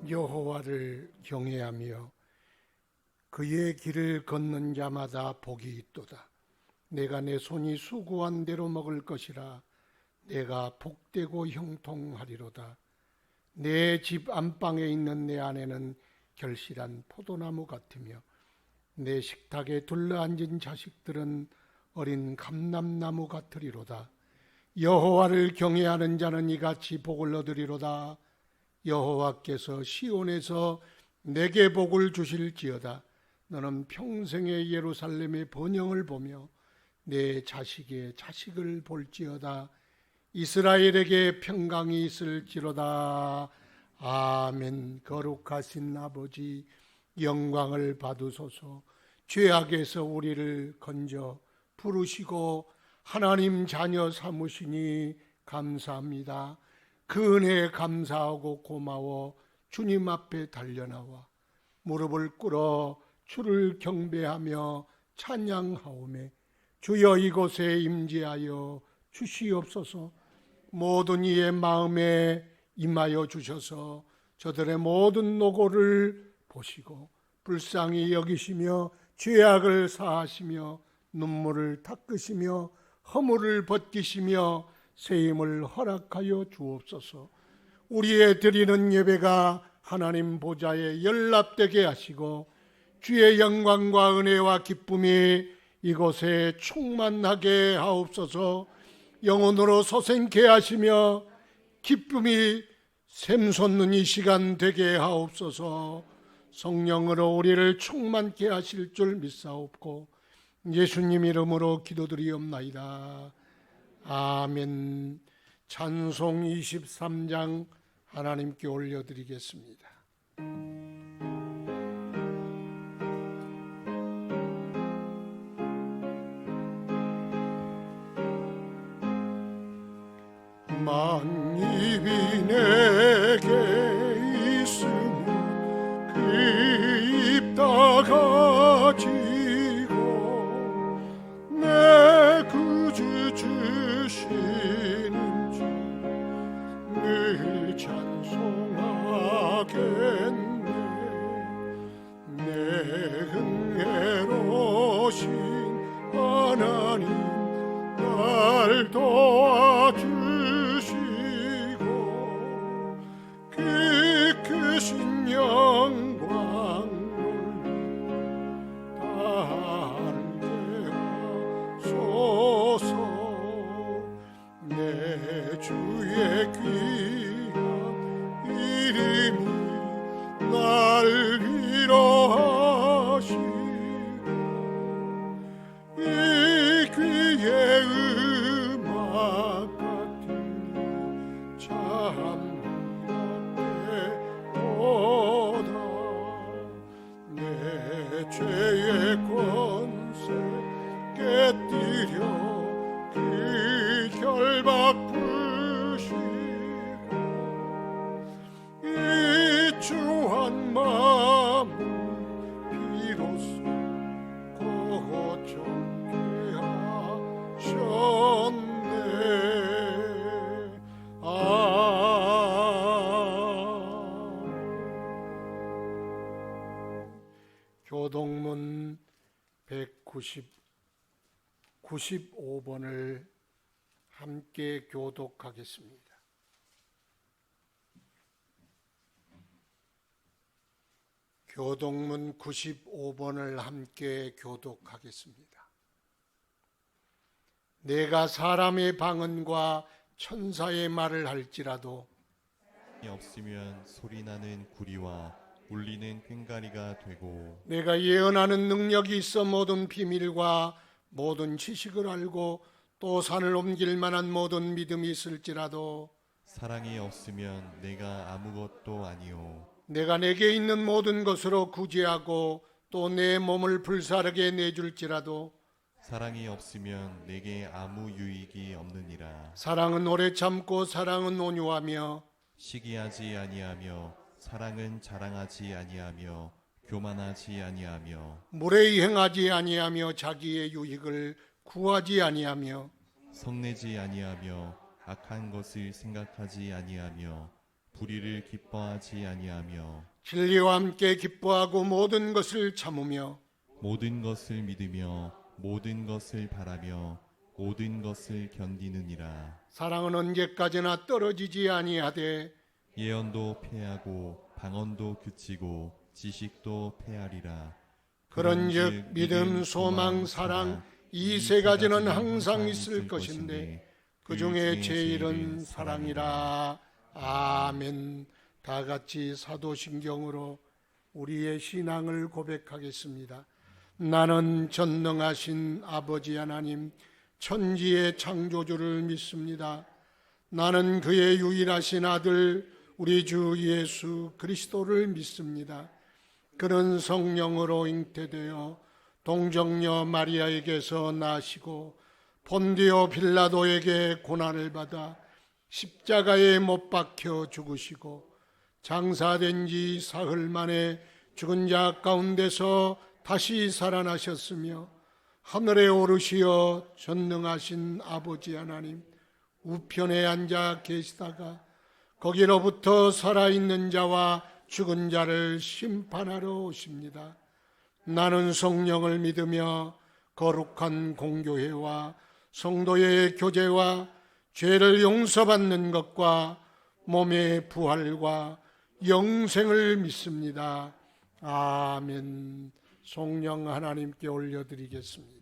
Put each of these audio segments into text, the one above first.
여호와를 경외하며 그의 길을 걷는 자마다 복이 있도다. 내가 내 손이 수고한 대로 먹을 것이라. 내가 복되고 형통하리로다. 내 집 안방에 있는 내 아내는 결실한 포도나무 같으며 내 식탁에 둘러앉은 자식들은 어린 감람나무 같으리로다. 여호와를 경외하는 자는 이같이 복을 얻으리로다. 여호와께서 시온에서 내게 복을 주실지어다. 너는 평생의 예루살렘의 번영을 보며 내 자식의 자식을 볼지어다. 이스라엘에게 평강이 있을지로다. 아멘. 거룩하신 아버지, 영광을 받으소서. 죄악에서 우리를 건져 부르시고 하나님 자녀 삼으시니 감사합니다. 그 은혜에 감사하고 고마워 주님 앞에 달려나와 무릎을 꿇어 주를 경배하며 찬양하오매 주여 이곳에 임재하여 주시옵소서. 모든 이의 마음에 임하여 주셔서 저들의 모든 노고를 보시고 불쌍히 여기시며 죄악을 사하시며 눈물을 닦으시며 허물을 벗기시며 세임을 허락하여 주옵소서. 우리의 드리는 예배가 하나님 보좌에 연락되게 하시고 주의 영광과 은혜와 기쁨이 이곳에 충만하게 하옵소서. 영혼으로 소생케 하시며 기쁨이 샘솟는 이 시간 되게 하옵소서. 성령으로 우리를 충만케 하실 줄 믿사옵고 예수님 이름으로 기도드리옵나이다. 아멘. 찬송 23장 하나님께 올려드리겠습니다. 만입이 내게 있으면 그 입 다 가지고 내 구주 주시는 주 늘 찬송하겠네. 내 은혜로신 하나님 날 도와주시고 그 크신 영광 알게 하소서. 내 주의 귀한 이름이 날 위로하시고 이 귀의 음악 같으니 참미랍되도다. 내 죄의 권세 깨뜨려 그 결박 푸시고 이 주한 마음을 비로소 고쳐게 하셨네. 교동문 95번을 함께 교독하겠습니다. 교동문 95번을 함께 교독하겠습니다. 내가 사람의 방언과 천사의 말을 할지라도 없으면 소리나는 구리와 울리는 꽹과리가 되고 내가 예언하는 능력이 있어 모든 비밀과 모든 지식을 알고 또 산을 옮길 만한 모든 믿음이 있을지라도 사랑이 없으면 내가 아무것도 아니오. 내가 내게 있는 모든 것으로 구제하고 또 내 몸을 불사르게 내줄지라도 사랑이 없으면 내게 아무 유익이 없느니라. 사랑은 오래 참고 사랑은 온유하며 시기하지 아니하며 사랑은 자랑하지 아니하며 교만하지 아니하며 무례히 행하지 아니하며 자기의 유익을 구하지 아니하며 성내지 아니하며 악한 것을 생각하지 아니하며 불의를 기뻐하지 아니하며 진리와 함께 기뻐하고 모든 것을 참으며 모든 것을 믿으며 모든 것을 바라며 모든 것을 견디느니라. 사랑은 언제까지나 떨어지지 아니하되 예언도 패하고 방언도 그치고 지식도 패하리라. 그런즉 믿음, 소망, 사랑 이 세 가지는 항상 있을 것인데 그 중에 제일은 사랑이라. 아멘. 다 같이 사도신경으로 우리의 신앙을 고백하겠습니다. 나는 전능하신 아버지 하나님 천지의 창조주를 믿습니다. 나는 그의 유일하신 아들 우리 주 예수 그리스도를 믿습니다. 그는 성령으로 잉태되어 동정녀 마리아에게서 나시고 본디오 빌라도에게 고난을 받아 십자가에 못 박혀 죽으시고 장사된 지 사흘 만에 죽은 자 가운데서 다시 살아나셨으며 하늘에 오르시어 전능하신 아버지 하나님 우편에 앉아 계시다가 거기로부터 살아있는 자와 죽은 자를 심판하러 오십니다. 나는 성령을 믿으며 거룩한 공교회와 성도의 교제와 죄를 용서받는 것과 몸의 부활과 영생을 믿습니다. 아멘. 성령 하나님께 올려드리겠습니다.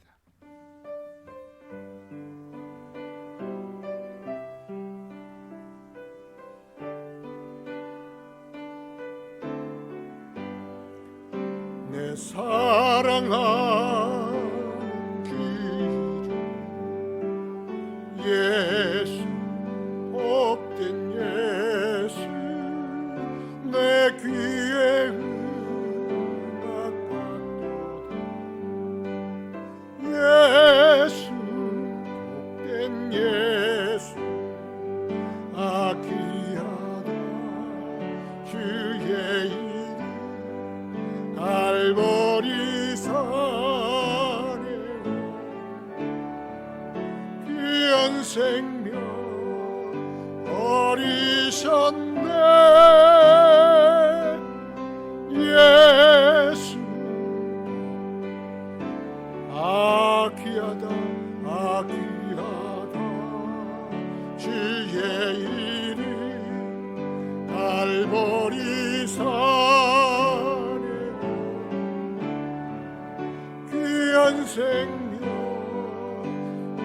내 사랑하는 주 예수 복된 예수 내 귀에 응답받도다 예수 복된 예수 귀하다 주의 이름 갈보리 산에 귀한 생명 버리셨네 예수 귀하다 귀하다 주의 이름 갈보리 산에 귀한 생명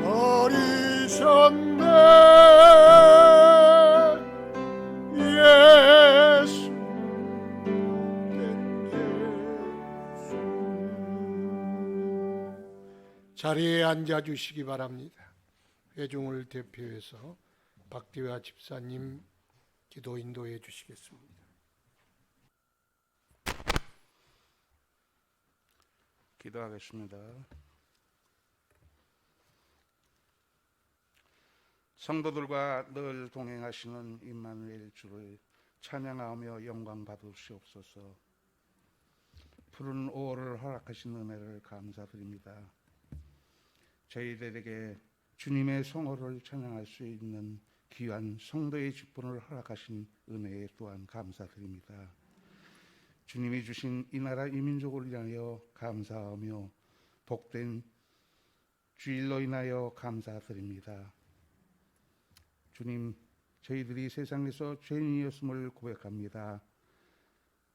버리셨네 예수 예수. 자리에 앉아주시기 바랍니다. 회중을 대표해서 박대화 집사님 기도 인도해 주시겠습니다. 기도하겠습니다. 성도들과 늘 동행하시는 임마누엘 주를 찬양하며 영광 받으시옵소서. 푸른 5월을 허락하신 은혜를 감사드립니다. 저희들에게 주님의 성호를 찬양할 수 있는 귀한 성도의 직분을 허락하신 은혜에 또한 감사드립니다. 주님이 주신 이 나라 이 민족을 위하여 감사하며 복된 주일로 인하여 감사드립니다. 주님, 저희들이 세상에서 죄인이었음을 고백합니다.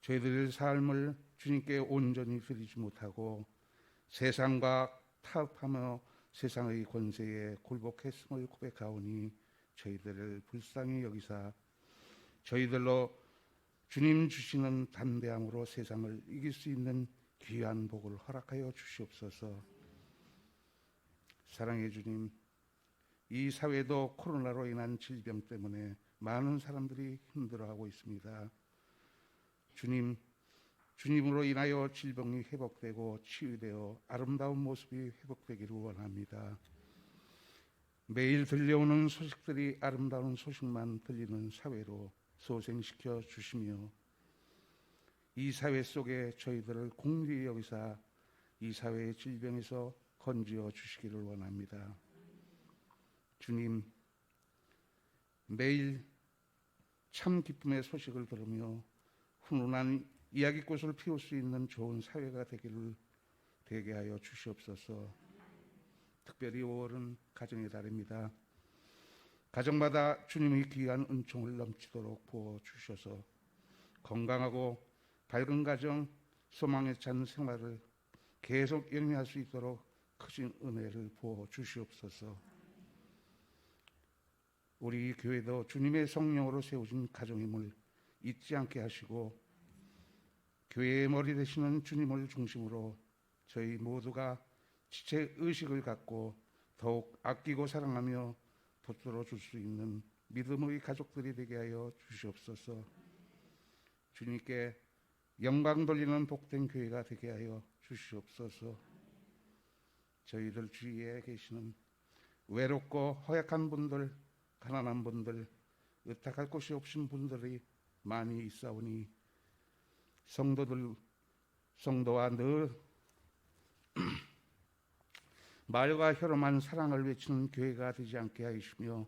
저희들의 삶을 주님께 온전히 드리지 못하고 세상과 타협하며 세상의 권세에 굴복했음을 고백하오니 저희들을 불쌍히 여기사 저희들로 주님 주시는 담대함으로 세상을 이길 수 있는 귀한 복을 허락하여 주시옵소서. 사랑의 주님, 이 사회도 코로나로 인한 질병 때문에 많은 사람들이 힘들어하고 있습니다. 주님, 주님으로 인하여 질병이 회복되고 치유되어 아름다운 모습이 회복되기를 원합니다. 매일 들려오는 소식들이 아름다운 소식만 들리는 사회로 소생시켜 주시며 이 사회 속에 저희들을 공의히 여기사 이 사회의 질병에서 건지어 주시기를 원합니다. 주님, 매일 참 기쁨의 소식을 들으며 훈훈한 이야기꽃을 피울 수 있는 좋은 사회가 되게 하여 주시옵소서. 특별히 5월은 가정의 달입니다. 가정마다 주님의 귀한 은총을 넘치도록 부어 주셔서 건강하고 밝은 가정, 소망에 찬 생활을 계속 영위할 수 있도록 크신 은혜를 부어 주시옵소서. 우리 교회도 주님의 성령으로 세우신 가정임을 잊지 않게 하시고 교회의 머리 되시는 주님을 중심으로 저희 모두가 지체 의식을 갖고 더욱 아끼고 사랑하며 붙들어 줄 수 있는 믿음의 가족들이 되게 하여 주시옵소서. 주님께 영광 돌리는 복된 교회가 되게 하여 주시옵소서. 저희들 주위에 계시는 외롭고 허약한 분들, 가난한 분들, 의탁할 곳이 없으신 분들이 많이 있사오니 성도와 늘 말과 혀로만 사랑을 외치는 교회가 되지 않게 하시며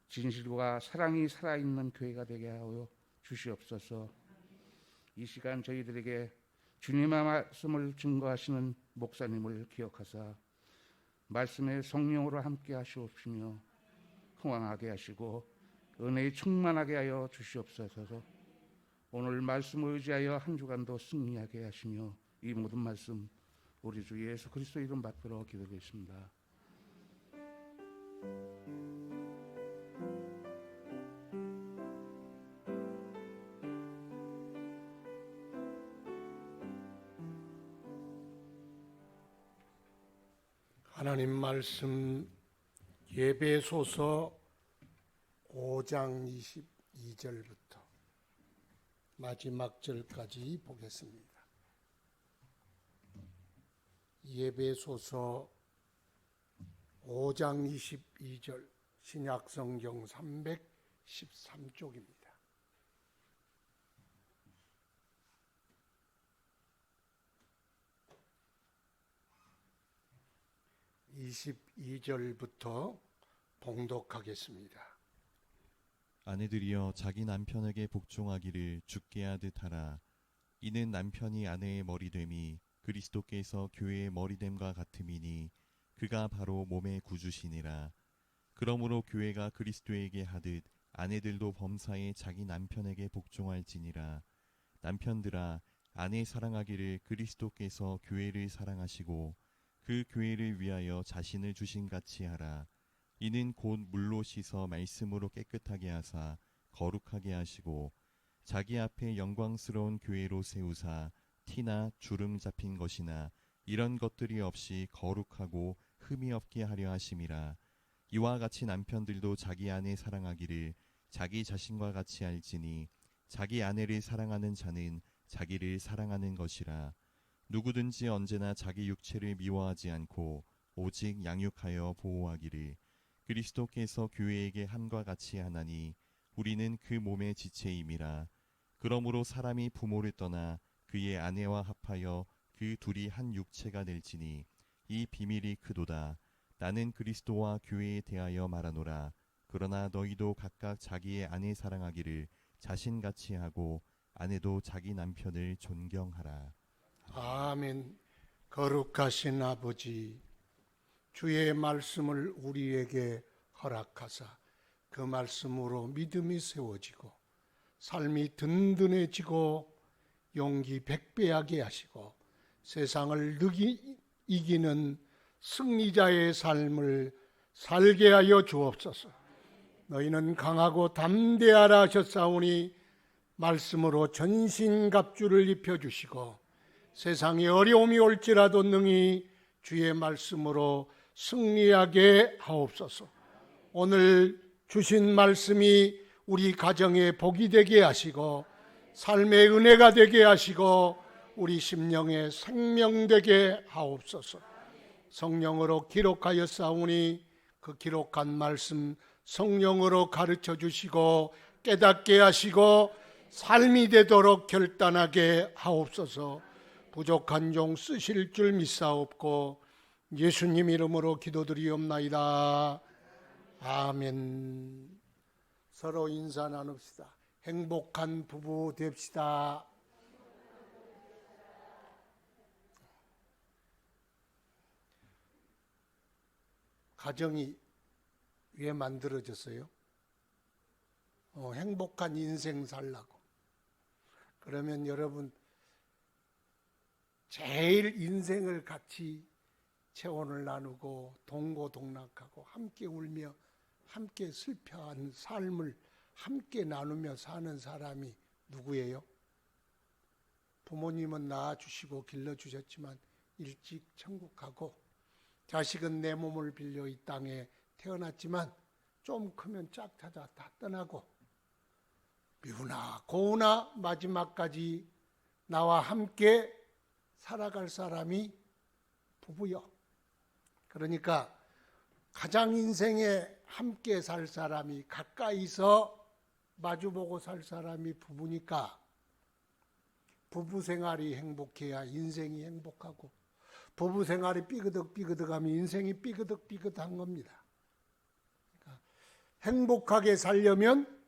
진실과 사랑이 살아있는 교회가 되게 하여 주시옵소서. 이 시간 저희들에게 주님의 말씀을 증거하시는 목사님을 기억하사 말씀의 성령으로 함께 하시옵시며 흥왕하게 하시고 은혜에 충만하게 하여 주시옵소서. 오늘 말씀을 의지하여 한 주간도 승리하게 하시며 이 모든 말씀 우리 주 예수 그리스도 이름 받들어 기도드리겠습니다. 하나님 말씀 예배소서 5장 22절부터 마지막 절까지 보겠습니다. 예배소서 5장 22절 신약성경 313쪽입니다. (22절부터) 봉독하겠습니다. 아내들이여 자기 남편에게 복종하기를 주께 하듯 하라. 이는 남편이 아내의 머리됨이 그리스도께서 교회의 머리됨과 같음이니 그가 바로 몸의 구주시니라. 그러므로 교회가 그리스도에게 하듯 아내들도 범사에 자기 남편에게 복종할지니라. 남편들아 아내 사랑하기를 그리스도께서 교회를 사랑하시고 그 교회를 위하여 자신을 주신 같이 하라. 이는 곧 물로 씻어 말씀으로 깨끗하게 하사 거룩하게 하시고 자기 앞에 영광스러운 교회로 세우사 티나 주름 잡힌 것이나 이런 것들이 없이 거룩하고 흠이 없게 하려 하심이라. 이와 같이 남편들도 자기 아내 사랑하기를 자기 자신과 같이 알지니 자기 아내를 사랑하는 자는 자기를 사랑하는 것이라. 누구든지 언제나 자기 육체를 미워하지 않고 오직 양육하여 보호하기를 그리스도께서 교회에게 함과 같이 하나니 우리는 그 몸의 지체임이라. 그러므로 사람이 부모를 떠나 그의 아내와 합하여 그 둘이 한 육체가 될지니 이 비밀이 크도다. 나는 그리스도와 교회에 대하여 말하노라. 그러나 너희도 각각 자기의 아내 사랑하기를 자신같이 하고 아내도 자기 남편을 존경하라. 아멘. 거룩하신 아버지, 주의 말씀을 우리에게 허락하사 그 말씀으로 믿음이 세워지고 삶이 든든해지고 용기 백배하게 하시고 세상을 이기는 승리자의 삶을 살게 하여 주옵소서. 너희는 강하고 담대하라 하셨사오니 말씀으로 전신갑주를 입혀주시고 세상에 어려움이 올지라도 능히 주의 말씀으로 승리하게 하옵소서. 오늘 주신 말씀이 우리 가정에 복이 되게 하시고 삶의 은혜가 되게 하시고 우리 심령에 생명 되게 하옵소서. 성령으로 기록하였사오니 그 기록한 말씀 성령으로 가르쳐 주시고 깨닫게 하시고 삶이 되도록 결단하게 하옵소서. 부족한 종 쓰실 줄 믿사옵고 예수님 이름으로 기도드리옵나이다. 아멘. 서로 인사 나눕시다. 행복한 부부 됩시다. 가정이 왜 만들어졌어요? 행복한 인생 살라고. 그러면 여러분 제일 인생을 같이 체온을 나누고 동고동락하고 함께 울며 함께 슬퍼한 삶을 함께 나누며 사는 사람이 누구예요? 부모님은 낳아주시고 길러주셨지만 일찍 천국 가고, 자식은 내 몸을 빌려 이 땅에 태어났지만 좀 크면 짝타자 다 떠나고, 미우나 고우나 마지막까지 나와 함께 살아갈 사람이 부부요. 그러니까 가장 인생에 함께 살 사람이, 가까이서 마주보고 살 사람이 부부니까 부부 생활이 행복해야 인생이 행복하고, 부부 생활이 삐그덕삐그덕하면 인생이 삐그덕삐그덕한 겁니다. 그러니까 행복하게 살려면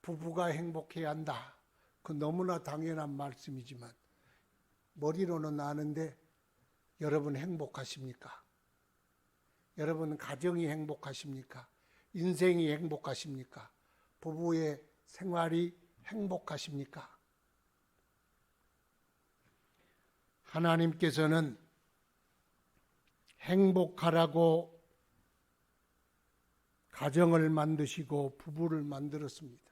부부가 행복해야 한다. 그 너무나 당연한 말씀이지만 머리로는 아는데 여러분 행복하십니까? 여러분 가정이 행복하십니까? 인생이 행복하십니까? 부부의 생활이 행복하십니까? 하나님께서는 행복하라고 가정을 만드시고 부부를 만들었습니다.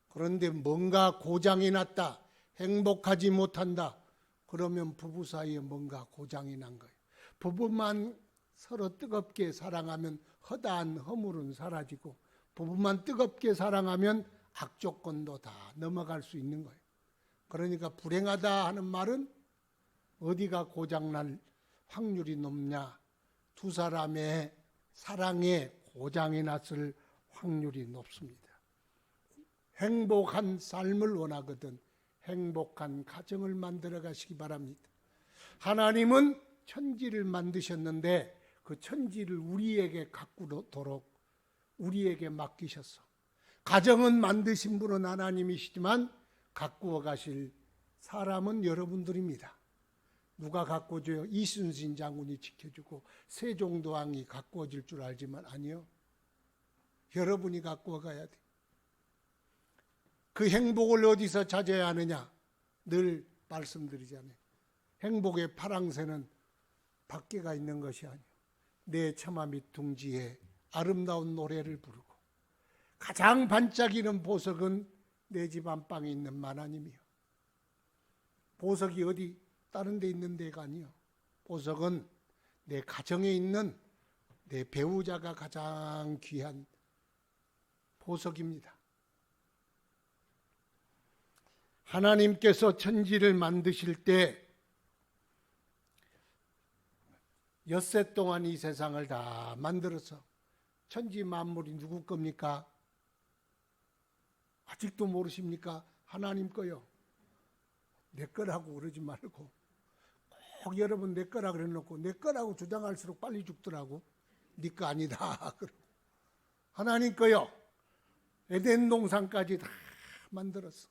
그런데 뭔가 고장이 났다, 행복하지 못한다, 그러면 부부 사이에 뭔가 고장이 난 거예요. 부부만 서로 뜨겁게 사랑하면 허다한 허물은 사라지고, 부부만 뜨겁게 사랑하면 악조건도 다 넘어갈 수 있는 거예요. 그러니까 불행하다 하는 말은 어디가 고장날 확률이 높냐? 두 사람의 사랑에 고장이 났을 확률이 높습니다. 행복한 삶을 원하거든 행복한 가정을 만들어 가시기 바랍니다. 하나님은 천지를 만드셨는데 그 천지를 우리에게 가꾸도록 우리에게 맡기셨어. 가정은 만드신 분은 하나님이시지만 가꾸어 가실 사람은 여러분들입니다. 누가 가꾸어줘요? 이순신 장군이 지켜주고 세종대왕이 가꾸어질 줄 알지만 아니요. 여러분이 가꾸어 가야 돼. 그 행복을 어디서 찾아야 하느냐? 늘 말씀드리잖아요. 행복의 파랑새는 밖에가 있는 것이 아니요. 내 처마 밑 둥지에 아름다운 노래를 부르고 가장 반짝이는 보석은 내 집 안방에 있는 만화님이요. 보석이 어디 다른 데 있는 데가 아니요. 보석은 내 가정에 있는 내 배우자가 가장 귀한 보석입니다. 하나님께서 천지를 만드실 때 엿새 동안 이 세상을 다 만들어서 천지 만물이 누구 겁니까? 아직도 모르십니까? 하나님 거요. 내 거라고 그러지 말고 꼭 여러분 내 거라 그래놓고 내 거라고 주장할수록 빨리 죽더라고. 네 거 아니다. 하나님 거요. 에덴 동산까지 다 만들었어.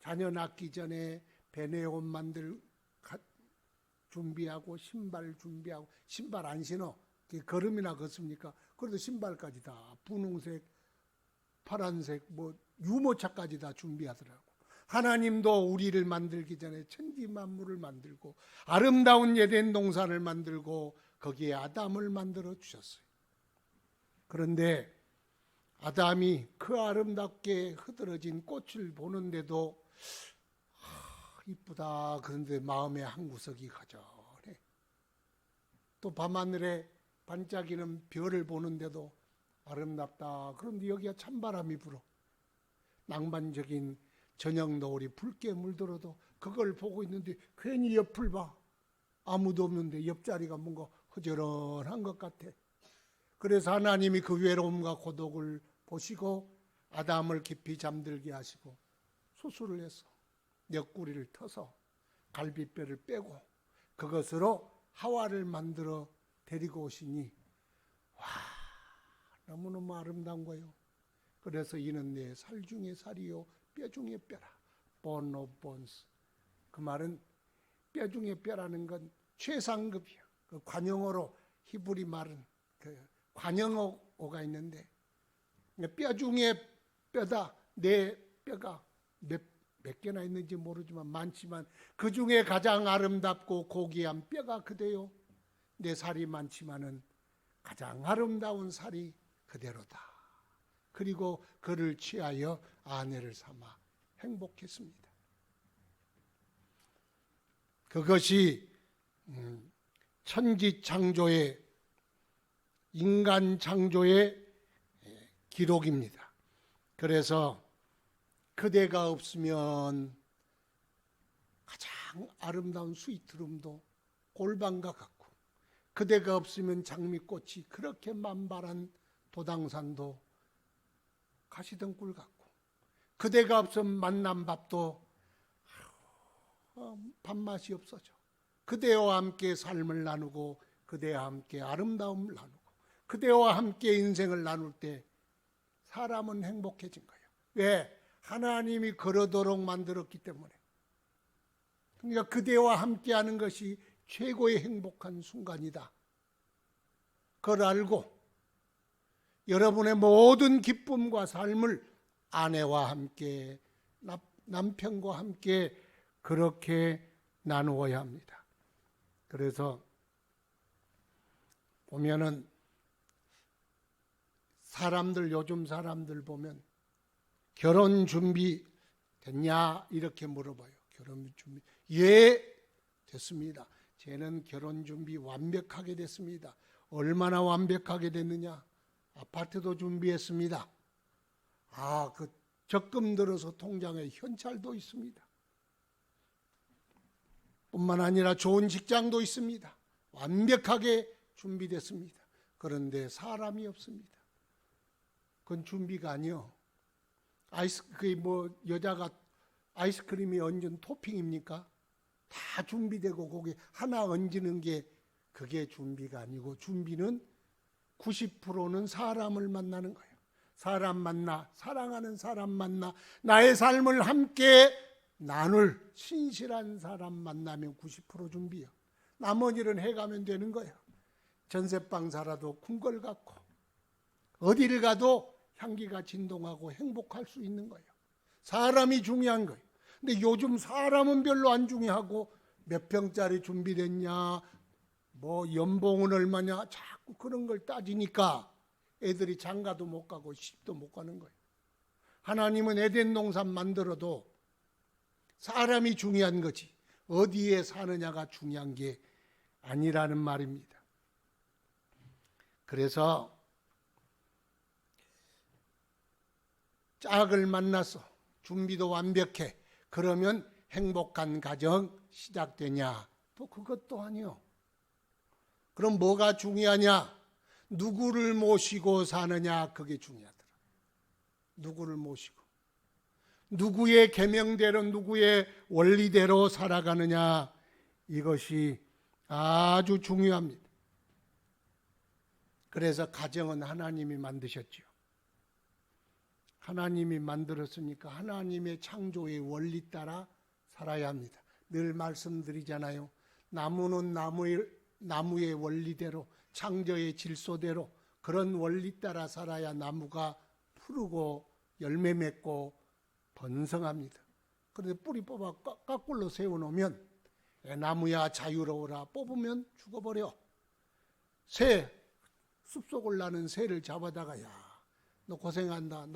자녀 낳기 전에 베네 옷 만들 준비하고 신발 준비하고, 신발 안 신어 걸음이나 걷습니까? 그래도 신발까지 다 분홍색, 파란색, 유모차까지 다 준비하더라고. 하나님도 우리를 만들기 전에 천지 만물을 만들고 아름다운 에덴 동산을 만들고 거기에 아담을 만들어 주셨어요. 그런데 아담이 그 아름답게 흐드러진 꽃을 보는데도 이쁘다. 그런데 마음의 한 구석이 가저해. 또 밤하늘에 반짝이는 별을 보는데도 아름답다. 그런데 여기가 찬바람이 불어. 낭만적인 저녁 노을이 붉게 물들어도 그걸 보고 있는데 괜히 옆을 봐. 아무도 없는데 옆자리가 뭔가 허전한 것 같아. 그래서 하나님이 그 외로움과 고독을 보시고 아담을 깊이 잠들게 하시고 수술을 해서 옆구리를 터서 갈비뼈를 빼고 그것으로 하와를 만들어 데리고 오시니, 와, 너무너무 아름다운 거예요. 그래서 이는 내 살 중에 살이요 뼈 중에 뼈라. bone of bones. 그 말은 뼈 중에 뼈라는 건 최상급이야. 그 관용어로 히브리 말은 그 관용어가 있는데 뼈 중에 뼈다. 내 뼈가 몇 개나 있는지 모르지만 많지만 그 중에 가장 아름답고 고귀한 뼈가 그대요. 내 살이 많지만은 가장 아름다운 살이 그대로다. 그리고 그를 취하여 아내를 삼아 행복했습니다. 그것이 천지 창조의 인간 창조의 기록입니다. 그래서 그대가 없으면 가장 아름다운 스위트룸도 골방과 같고, 그대가 없으면 장미꽃이 그렇게 만발한 도당산도 가시등굴 같고, 그대가 없으면 만난 밥도 밥맛이 없어져. 그대와 함께 삶을 나누고 그대와 함께 아름다움을 나누고 그대와 함께 인생을 나눌 때 사람은 행복해진 거예요. 왜? 하나님이 그러도록 만들었기 때문에. 그러니까 그대와 함께하는 것이 최고의 행복한 순간이다. 그걸 알고 여러분의 모든 기쁨과 삶을 아내와 함께, 남편과 함께 그렇게 나누어야 합니다. 그래서 보면은 요즘 사람들 보면 결혼 준비 됐냐 이렇게 물어봐요. 결혼 준비. 예, 됐습니다. 저는 결혼 준비 완벽하게 됐습니다. 얼마나 완벽하게 됐느냐? 아파트도 준비했습니다. 그 적금 들어서 통장에 현찰도 있습니다. 뿐만 아니라 좋은 직장도 있습니다. 완벽하게 준비됐습니다. 그런데 사람이 없습니다. 그건 준비가 아니요. 여자가 아이스크림이 얹은 토핑입니까? 다 준비되고 거기 하나 얹는 게 그게 준비가 아니고, 준비는 90%는 사람을 만나는 거예요. 사람 만나, 사랑하는 사람 만나, 나의 삶을 함께 나눌 신실한 사람 만나면 90% 준비요. 나머지는 해가면 되는 거예요. 전세방 살아도 궁궐 같고 어디를 가도 향기가 진동하고 행복할 수 있는 거예요. 사람이 중요한 거예요. 근데 요즘 사람은 별로 안 중요하고 몇 평짜리 준비됐냐, 뭐 연봉은 얼마냐, 자꾸 그런 걸 따지니까 애들이 장가도 못 가고 시집도 못 가는 거예요. 하나님은 에덴 동산 만들어도 사람이 중요한 거지 어디에 사느냐가 중요한 게 아니라는 말입니다. 그래서 짝을 만나서 준비도 완벽해. 그러면 행복한 가정 시작되냐? 또 그것도 아니요. 그럼 뭐가 중요하냐? 누구를 모시고 사느냐, 그게 중요하더라. 누구를 모시고 누구의 계명대로, 누구의 원리대로 살아가느냐, 이것이 아주 중요합니다. 그래서 가정은 하나님이 만드셨죠. 하나님이 만들었으니까 하나님의 창조의 원리 따라 살아야 합니다. 늘 말씀드리잖아요. 나무는 나무의 원리대로, 창조의 질서대로 그런 원리 따라 살아야 나무가 푸르고 열매 맺고 번성합니다. 그런데 뿌리 뽑아 까꿀로 세워놓으면 나무야 자유로워라 뽑으면 죽어버려. 새, 숲속을 나는 새를 잡아다가 야 너 고생한다,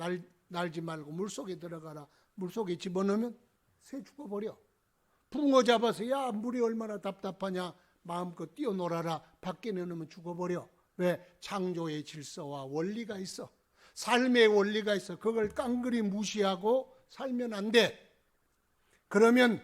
날지 말고 물속에 들어가라, 물속에 집어넣으면 새 죽어버려. 붕어 잡아서 야 물이 얼마나 답답하냐 마음껏 뛰어놀아라, 밖에 내놓으면 죽어버려. 왜? 창조의 질서와 원리가 있어. 삶의 원리가 있어. 그걸 깡그리 무시하고 살면 안 돼. 그러면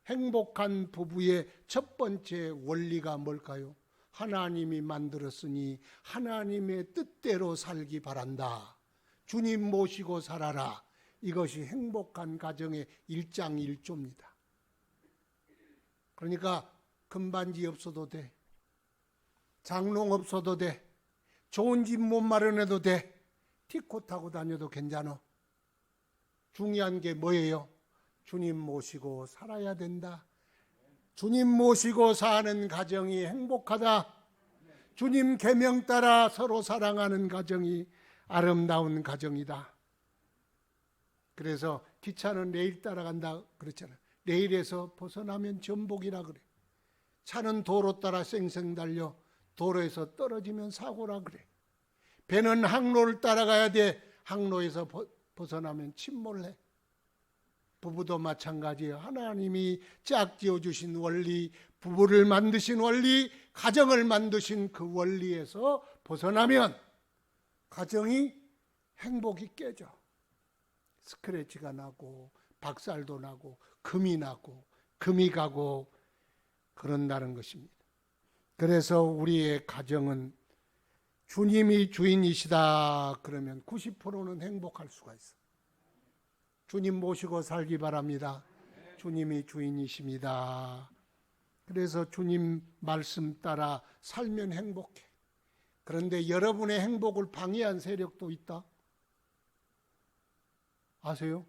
행복한 부부의 첫 번째 원리가 뭘까요? 하나님이 만들었으니 하나님의 뜻대로 살기 바란다. 주님 모시고 살아라. 이것이 행복한 가정의 일장일조입니다. 그러니까 금반지 없어도 돼. 장롱 없어도 돼. 좋은 집 못 마련해도 돼. 티코 타고 다녀도 괜찮아. 중요한 게 뭐예요? 주님 모시고 살아야 된다. 주님 모시고 사는 가정이 행복하다. 주님 계명 따라 서로 사랑하는 가정이 아름다운 가정이다. 그래서 기차는 레일 따라간다 그랬잖아요. 레일에서 벗어나면 전복이라 그래. 차는 도로 따라 쌩쌩 달려 도로에서 떨어지면 사고라 그래. 배는 항로를 따라가야 돼. 항로에서 벗어나면 침몰해. 부부도 마찬가지예요. 하나님이 짝지어 주신 원리, 부부를 만드신 원리, 가정을 만드신 그 원리에서 벗어나면 가정이 행복이 깨져. 스크래치가 나고 박살도 나고 금이 나고 금이 가고 그런다는 것입니다. 그래서 우리의 가정은 주님이 주인이시다 그러면 90%는 행복할 수가 있어. 주님 모시고 살기 바랍니다. 주님이 주인이십니다. 그래서 주님 말씀 따라 살면 행복해. 그런데 여러분의 행복을 방해한 세력도 있다. 아세요?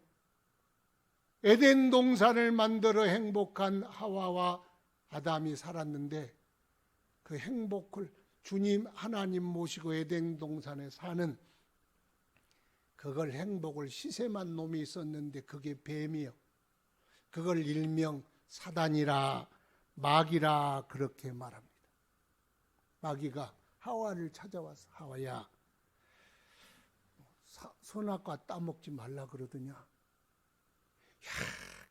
에덴 동산을 만들어 행복한 하와와 아담이 살았는데 그 행복을 주님 하나님 모시고 에덴 동산에 사는 그걸 행복을 시샘한 놈이 있었는데 그게 뱀이요. 그걸 일명 사단이라 마귀라 그렇게 말합니다. 마귀가 하와를 찾아와서 하와야 선악과 따먹지 말라 그러더냐. 야,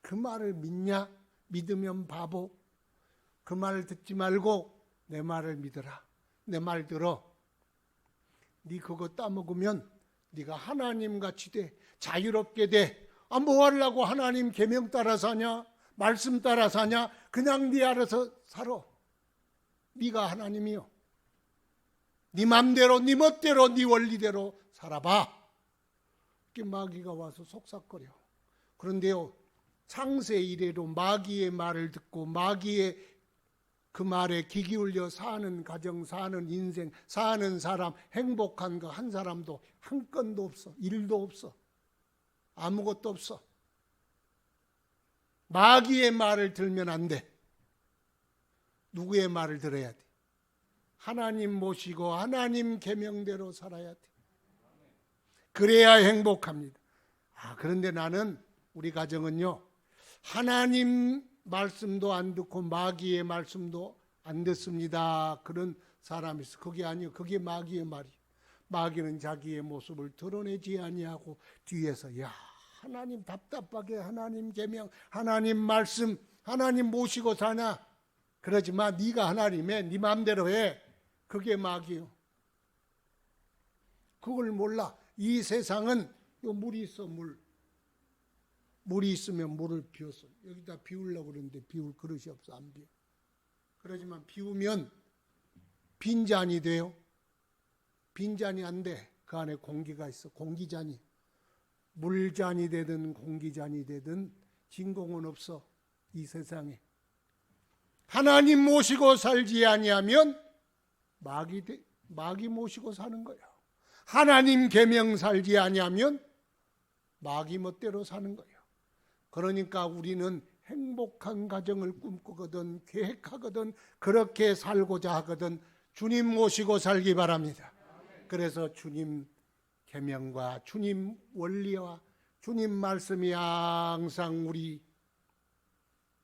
그 말을 믿냐? 믿으면 바보. 그 말을 듣지 말고 내 말을 믿어라. 내 말 들어. 네 그거 따먹으면 네가 하나님같이 돼. 자유롭게 돼. 아, 뭐 하려고 하나님 계명 따라 사냐? 말씀 따라 사냐? 그냥 네 알아서 살아. 네가 하나님이요. 네 맘대로 네 멋대로 네 원리대로 살아봐. 이렇게 마귀가 와서 속삭거려. 그런데요, 창세 이래로 마귀의 말을 듣고 마귀의 그 말에 귀 기울여 사는 가정, 사는 인생, 사는 사람, 행복한 거 한 사람도 한 건도 없어. 일도 없어. 아무것도 없어. 마귀의 말을 들면 안 돼. 누구의 말을 들어야 돼? 하나님 모시고 하나님 계명대로 살아야 돼. 그래야 행복합니다. 그런데 나는 우리 가정은요, 하나님 말씀도 안 듣고 마귀의 말씀도 안 듣습니다. 그런 사람이 있어. 그게 아니요. 그게 마귀의 말이에요. 마귀는 자기의 모습을 드러내지 아니하고 뒤에서 야, 하나님 답답하게 하나님 계명, 하나님 말씀, 하나님 모시고 사냐? 그러지 마. 네가 하나님의 네 마음대로 해. 그게 마귀요. 그걸 몰라. 이 세상은 요 물이 있어, 물. 물이 있으면 물을 비웠어. 여기다 비우려고 그러는데 비울 그릇이 없어. 안 비워. 그러지만 비우면 빈잔이 돼요. 빈잔이 안 돼. 그 안에 공기가 있어. 공기잔이. 물잔이 되든 공기잔이 되든 진공은 없어. 이 세상에. 하나님 모시고 살지 아니하면 마귀 모시고 사는 거예요. 하나님 계명 살지 아니하면 마귀 멋대로 사는 거예요. 그러니까 우리는 행복한 가정을 꿈꾸거든 계획하거든 그렇게 살고자 하거든 주님 모시고 살기 바랍니다. 그래서 주님 계명과 주님 원리와 주님 말씀이 항상 우리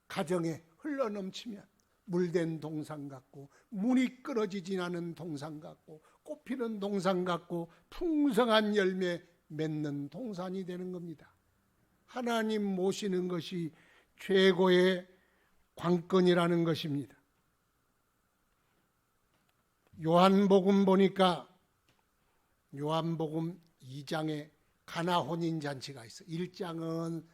가정에 흘러넘치면 물된 동상 같고 문이 끊어지지 않은 동상 같고 꽃피는 동상 같고 풍성한 열매 맺는 동산이 되는 겁니다. 하나님 모시는 것이 최고의 관건이라는 것입니다. 요한복음 보니까 요한복음 2장에 가나 혼인잔치가 있어. 1장은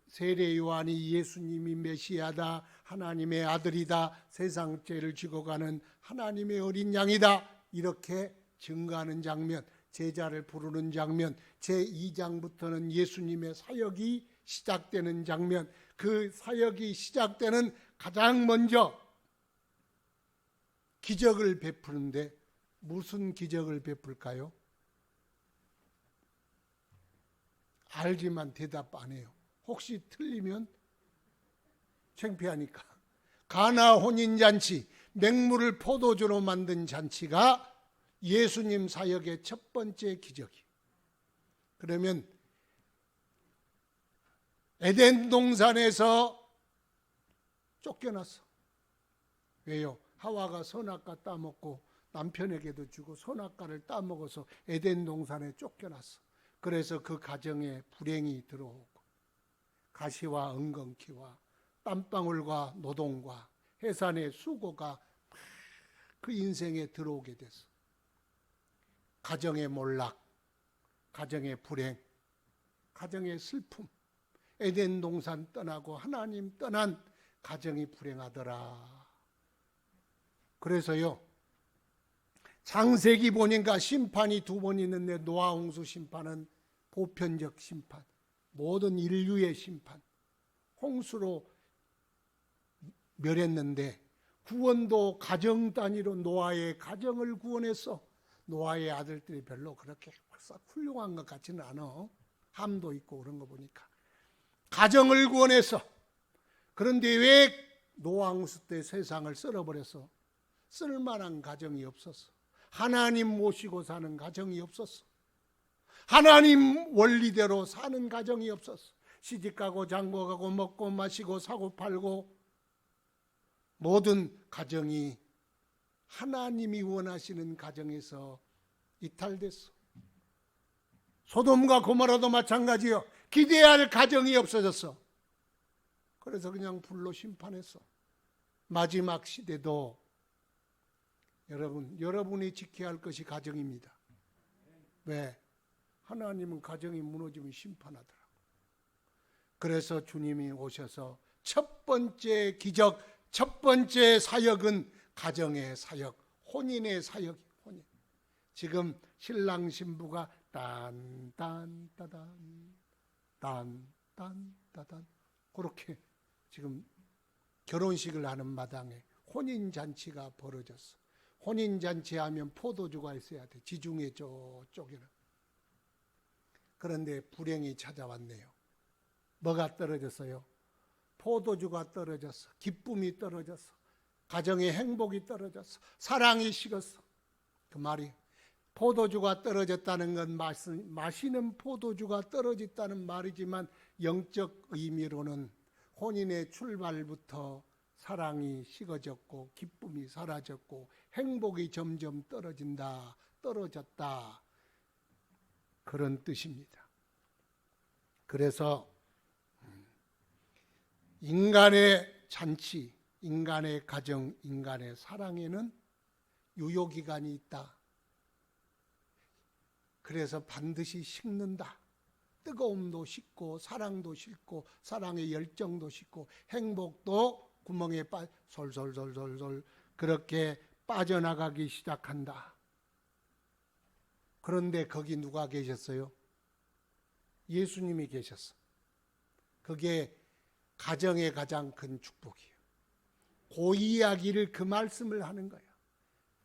세례 요한이 예수님이 메시아다, 하나님의 아들이다, 세상 죄를 지고 가는 하나님의 어린 양이다 이렇게 증거하는 장면, 제자를 부르는 장면, 제2장부터는 예수님의 사역이 시작되는 장면, 그 사역이 시작되는 가장 먼저 기적을 베푸는데 무슨 기적을 베풀까요? 알지만 대답 안 해요. 혹시 틀리면 창피하니까. 가나 혼인잔치, 맹물을 포도주로 만든 잔치가 예수님 사역의 첫 번째 기적이에요. 그러면 에덴 동산에서 쫓겨났어. 왜요? 하와가 선악과 따먹고 남편에게도 주고 선악과를 따먹어서 에덴 동산에 쫓겨났어. 그래서 그 가정에 불행이 들어오고 가시와 엉겅퀴와 땀방울과 노동과 해산의 수고가 그 인생에 들어오게 됐어. 가정의 몰락, 가정의 불행, 가정의 슬픔, 에덴 동산 떠나고 하나님 떠난 가정이 불행하더라. 그래서요, 창세기 보니까 심판이 두 번 있는데 노아 홍수 심판은 보편적 심판, 모든 인류의 심판, 홍수로 멸했는데 구원도 가정 단위로 노아의 가정을 구원했어. 노아의 아들들이 별로 그렇게 싹 훌륭한 것 같지는 않아. 함도 있고 그런 거 보니까. 가정을 구원했어. 그런데 왜 노아 홍수 때 세상을 썰어버렸어? 쓸만한 가정이 없었어. 하나님 모시고 사는 가정이 없었어. 하나님 원리대로 사는 가정이 없었어. 시집가고 장보가고 먹고 마시고 사고 팔고 모든 가정이 하나님이 원하시는 가정에서 이탈됐어. 소돔과 고모라도 마찬가지요. 기대할 가정이 없어졌어. 그래서 그냥 불로 심판했어. 마지막 시대도 여러분이 지켜야 할 것이 가정입니다. 왜? 하나님은 가정이 무너지면 심판하더라고. 그래서 주님이 오셔서 첫 번째 기적, 첫 번째 사역은 가정의 사역, 혼인의 사역, 혼인. 지금 신랑 신부가 딴딴따단 딴딴따단 그렇게 지금 결혼식을 하는 마당에 혼인잔치가 벌어졌어. 혼인잔치 하면 포도주가 있어야 돼. 지중해 저쪽에는. 그런데 불행이 찾아왔네요. 뭐가 떨어졌어요? 포도주가 떨어졌어. 기쁨이 떨어졌어. 가정의 행복이 떨어졌어. 사랑이 식었어. 그 말이 포도주가 떨어졌다는 건 마시는 포도주가 떨어졌다는 말이지만 영적 의미로는 혼인의 출발부터 사랑이 식어졌고 기쁨이 사라졌고 행복이 점점 떨어진다, 떨어졌다 그런 뜻입니다. 그래서 인간의 잔치, 인간의 가정, 인간의 사랑에는 유효기간이 있다. 그래서 반드시 식는다. 뜨거움도 식고 사랑도 식고 사랑의 열정도 식고 행복도 구멍에 솔솔솔솔솔 그렇게 빠져나가기 시작한다. 그런데 거기 누가 계셨어요? 예수님이 계셨어. 그게 가정의 가장 큰 축복이에요. 그 이야기를 그 말씀을 하는 거야.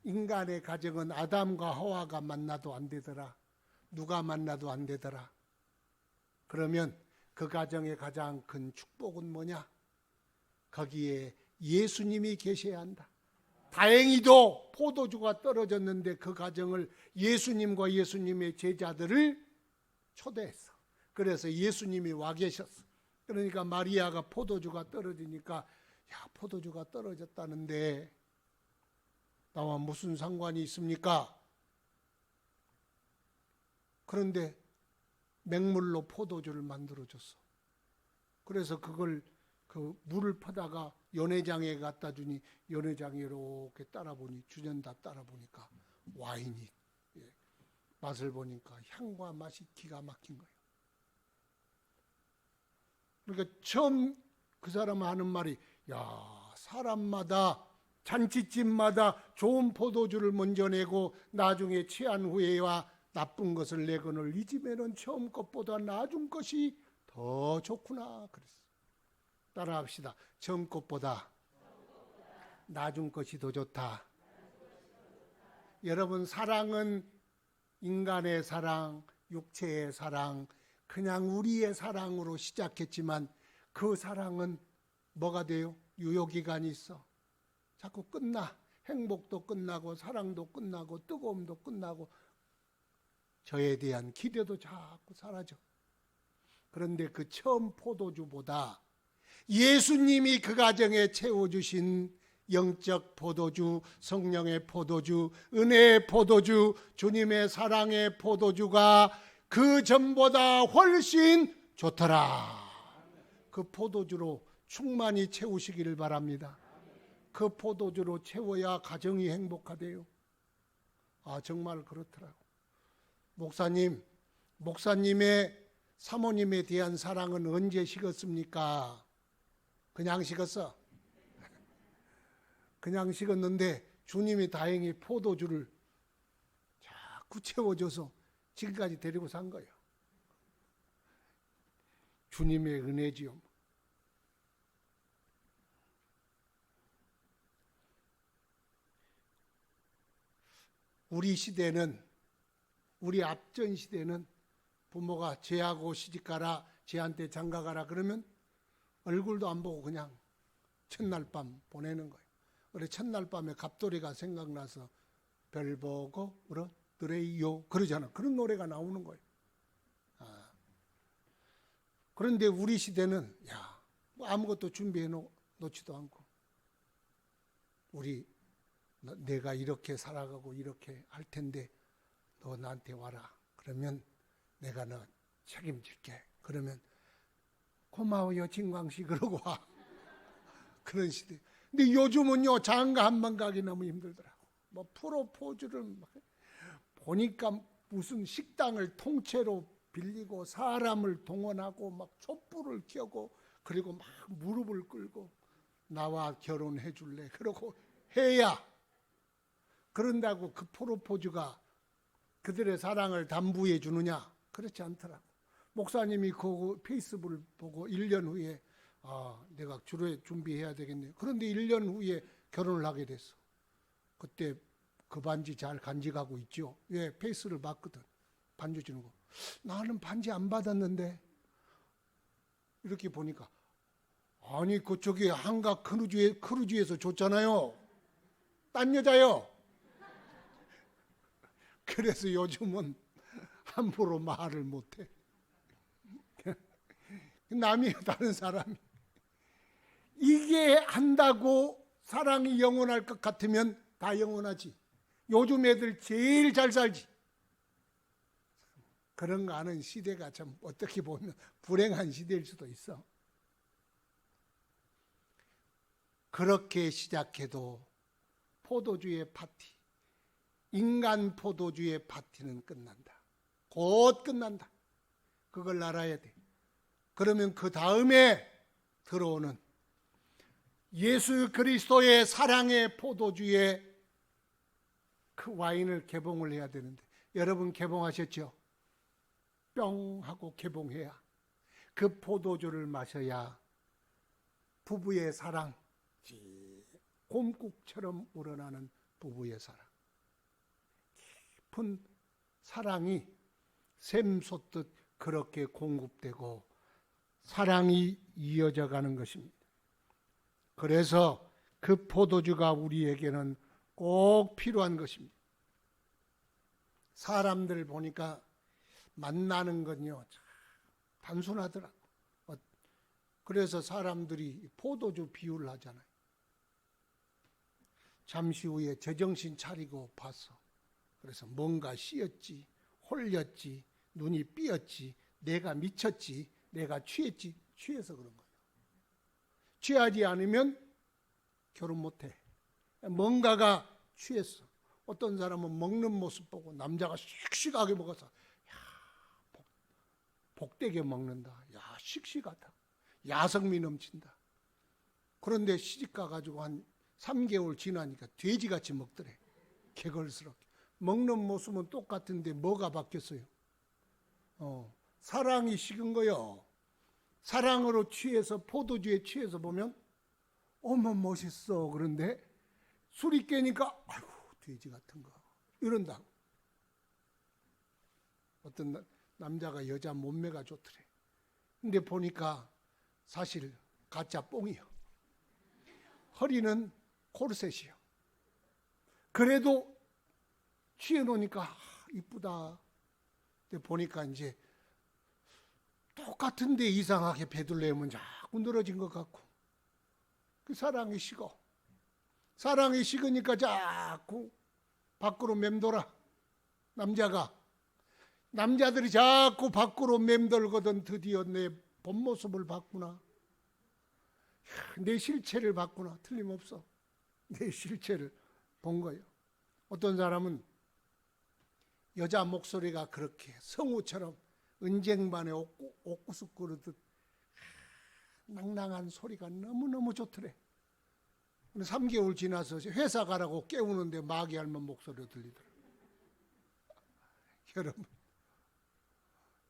인간의 가정은 아담과 하와가 만나도 안 되더라. 누가 만나도 안 되더라. 그러면 그 가정의 가장 큰 축복은 뭐냐? 거기에 예수님이 계셔야 한다. 다행히도 포도주가 떨어졌는데 그 가정을 예수님과 예수님의 제자들을 초대했어. 그래서 예수님이 와 계셨어. 그러니까 마리아가 포도주가 떨어지니까 야, 포도주가 떨어졌다는데 나와 무슨 상관이 있습니까? 그런데 맹물로 포도주를 만들어줬어. 그래서 그걸 그 물을 퍼다가 연회장에 갖다 주니 연회장이 이렇게 따라보니 주전다 따라보니까 와인이 맛을 보니까 향과 맛이 기가 막힌 거예요. 그러니까 처음 그 사람 하는 말이 야, 사람마다 잔치집마다 좋은 포도주를 먼저 내고 나중에 취한 후에야 나쁜 것을 내거늘 이 집에는 처음 것보다 나중 것이 더 좋구나 그랬어. 따라합시다. 처음 것보다 나중 것이 더 좋다. 여러분, 사랑은 인간의 사랑, 육체의 사랑, 그냥 우리의 사랑으로 시작했지만 그 사랑은 뭐가 돼요? 유효기간이 있어. 자꾸 끝나. 행복도 끝나고 사랑도 끝나고 뜨거움도 끝나고 저에 대한 기대도 자꾸 사라져. 그런데 그 처음 포도주보다 예수님이 그 가정에 채워주신 영적 포도주, 성령의 포도주, 은혜의 포도주, 주님의 사랑의 포도주가 그 전보다 훨씬 좋더라. 그 포도주로 충만히 채우시기를 바랍니다. 그 포도주로 채워야 가정이 행복하대요. 아, 정말 그렇더라고. 목사님의 사모님에 대한 사랑은 언제 식었습니까? 그냥 식었어. 그냥 식었는데 주님이 다행히 포도주를 자꾸 채워줘서 지금까지 데리고 산 거예요. 주님의 은혜지요. 우리 시대는, 우리 앞전 시대는 부모가 쟤하고 시집가라, 쟤한테 장가가라 그러면 얼굴도 안 보고 그냥 첫날 밤 보내는 거예요. 그래 첫날 밤에 갑돌이가 생각나서 별 보고 울었더래요 그러잖아. 그런 노래가 나오는 거예요. 그런데 우리 시대는 뭐 아무것도 준비해 놓지도 않고 내가 이렇게 살아가고 이렇게 할 텐데 너 나한테 와라. 그러면 내가 너 책임질게. 그러면 고마워요 진광씨 그러고 와. 그런 시대. 근데 요즘은요 장가 한 번 가기 너무 힘들더라고. 뭐 프로포즈를 보니까 무슨 식당을 통째로 빌리고 사람을 동원하고 막 촛불을 켜고 그리고 막 무릎을 꿇고 나와 결혼해 줄래 그러고 해야 그런다고 그 프로포즈가 그들의 사랑을 담보해 주느냐? 그렇지 않더라고. 목사님이 그 페이스북을 보고 1년 후에 내가 주로 준비해야 되겠네. 그런데 1년 후에 결혼을 하게 됐어. 그때 그 반지 잘 간직하고 있죠. 왜? 페이스를 봤거든. 반지 주는 거. 나는 반지 안 받았는데 이렇게 보니까 아니 그쪽에 한강 크루즈에서 줬잖아요. 딴 여자요. 그래서 요즘은 함부로 말을 못해. 남이 다른 사람이 이게 한다고 사랑이 영원할 것 같으면 다 영원하지. 요즘 애들 제일 잘 살지. 그런 거 아는 시대가 참 어떻게 보면 불행한 시대일 수도 있어. 그렇게 시작해도 포도주의 파티, 인간 포도주의 파티는 끝난다. 곧 끝난다. 그걸 알아야 돼. 그러면 그 다음에 들어오는 예수 그리스도의 사랑의 포도주의 그 와인을 개봉을 해야 되는데 여러분 개봉하셨죠? 뿅 하고 개봉해야 그 포도주를 마셔야 부부의 사랑, 곰국처럼 우러나는 부부의 사랑, 깊은 사랑이 샘솟듯 그렇게 공급되고 사랑이 이어져 가는 것입니다. 그래서 그 포도주가 우리에게는 꼭 필요한 것입니다. 사람들 보니까 만나는 건요 단순하더라고. 그래서 사람들이 포도주 비유를 하잖아요. 잠시 후에 제정신 차리고 봤어. 그래서 뭔가 씌었지, 홀렸지, 눈이 삐었지, 내가 미쳤지, 내가 취했지, 취해서 그런 거예요. 취하지 않으면 결혼 못해. 뭔가가 취했어. 어떤 사람은 먹는 모습 보고 남자가 씩씩하게 먹어서 복되게 먹는다. 야 씩씩하다. 야성미 넘친다. 그런데 시집 가가지고 한 3개월 지나니까 돼지같이 먹더래. 개걸스럽게. 먹는 모습은 똑같은데 뭐가 바뀌었어요? 사랑이 식은 거요. 사랑으로 취해서 포도주에 취해서 보면 어머 멋있어. 그런데 술이 깨니까 아이고 돼지 같은 거. 이런다고. 어떤 남자가 여자 몸매가 좋더래. 근데 보니까 사실 가짜 뽕이요. 허리는 코르셋이요. 그래도 취해놓으니까 이쁘다. 근데 보니까 이제 똑같은데 이상하게 베들레헴은 자꾸 늘어진 것 같고, 그 사랑이 식어. 사랑이 식으니까 자꾸 밖으로 맴돌아. 남자들이 자꾸 밖으로 맴돌거든. 드디어 내 본 모습을 봤구나. 내 실체를 봤구나. 틀림없어. 내 실체를 본 거예요. 어떤 사람은 여자 목소리가 그렇게 성우처럼 은쟁반에 옥구수 끓듯 낭낭한 소리가 너무너무 좋더래. 3개월 지나서 회사 가라고 깨우는데 마귀 닮은 목소리가 들리더라. 여러분,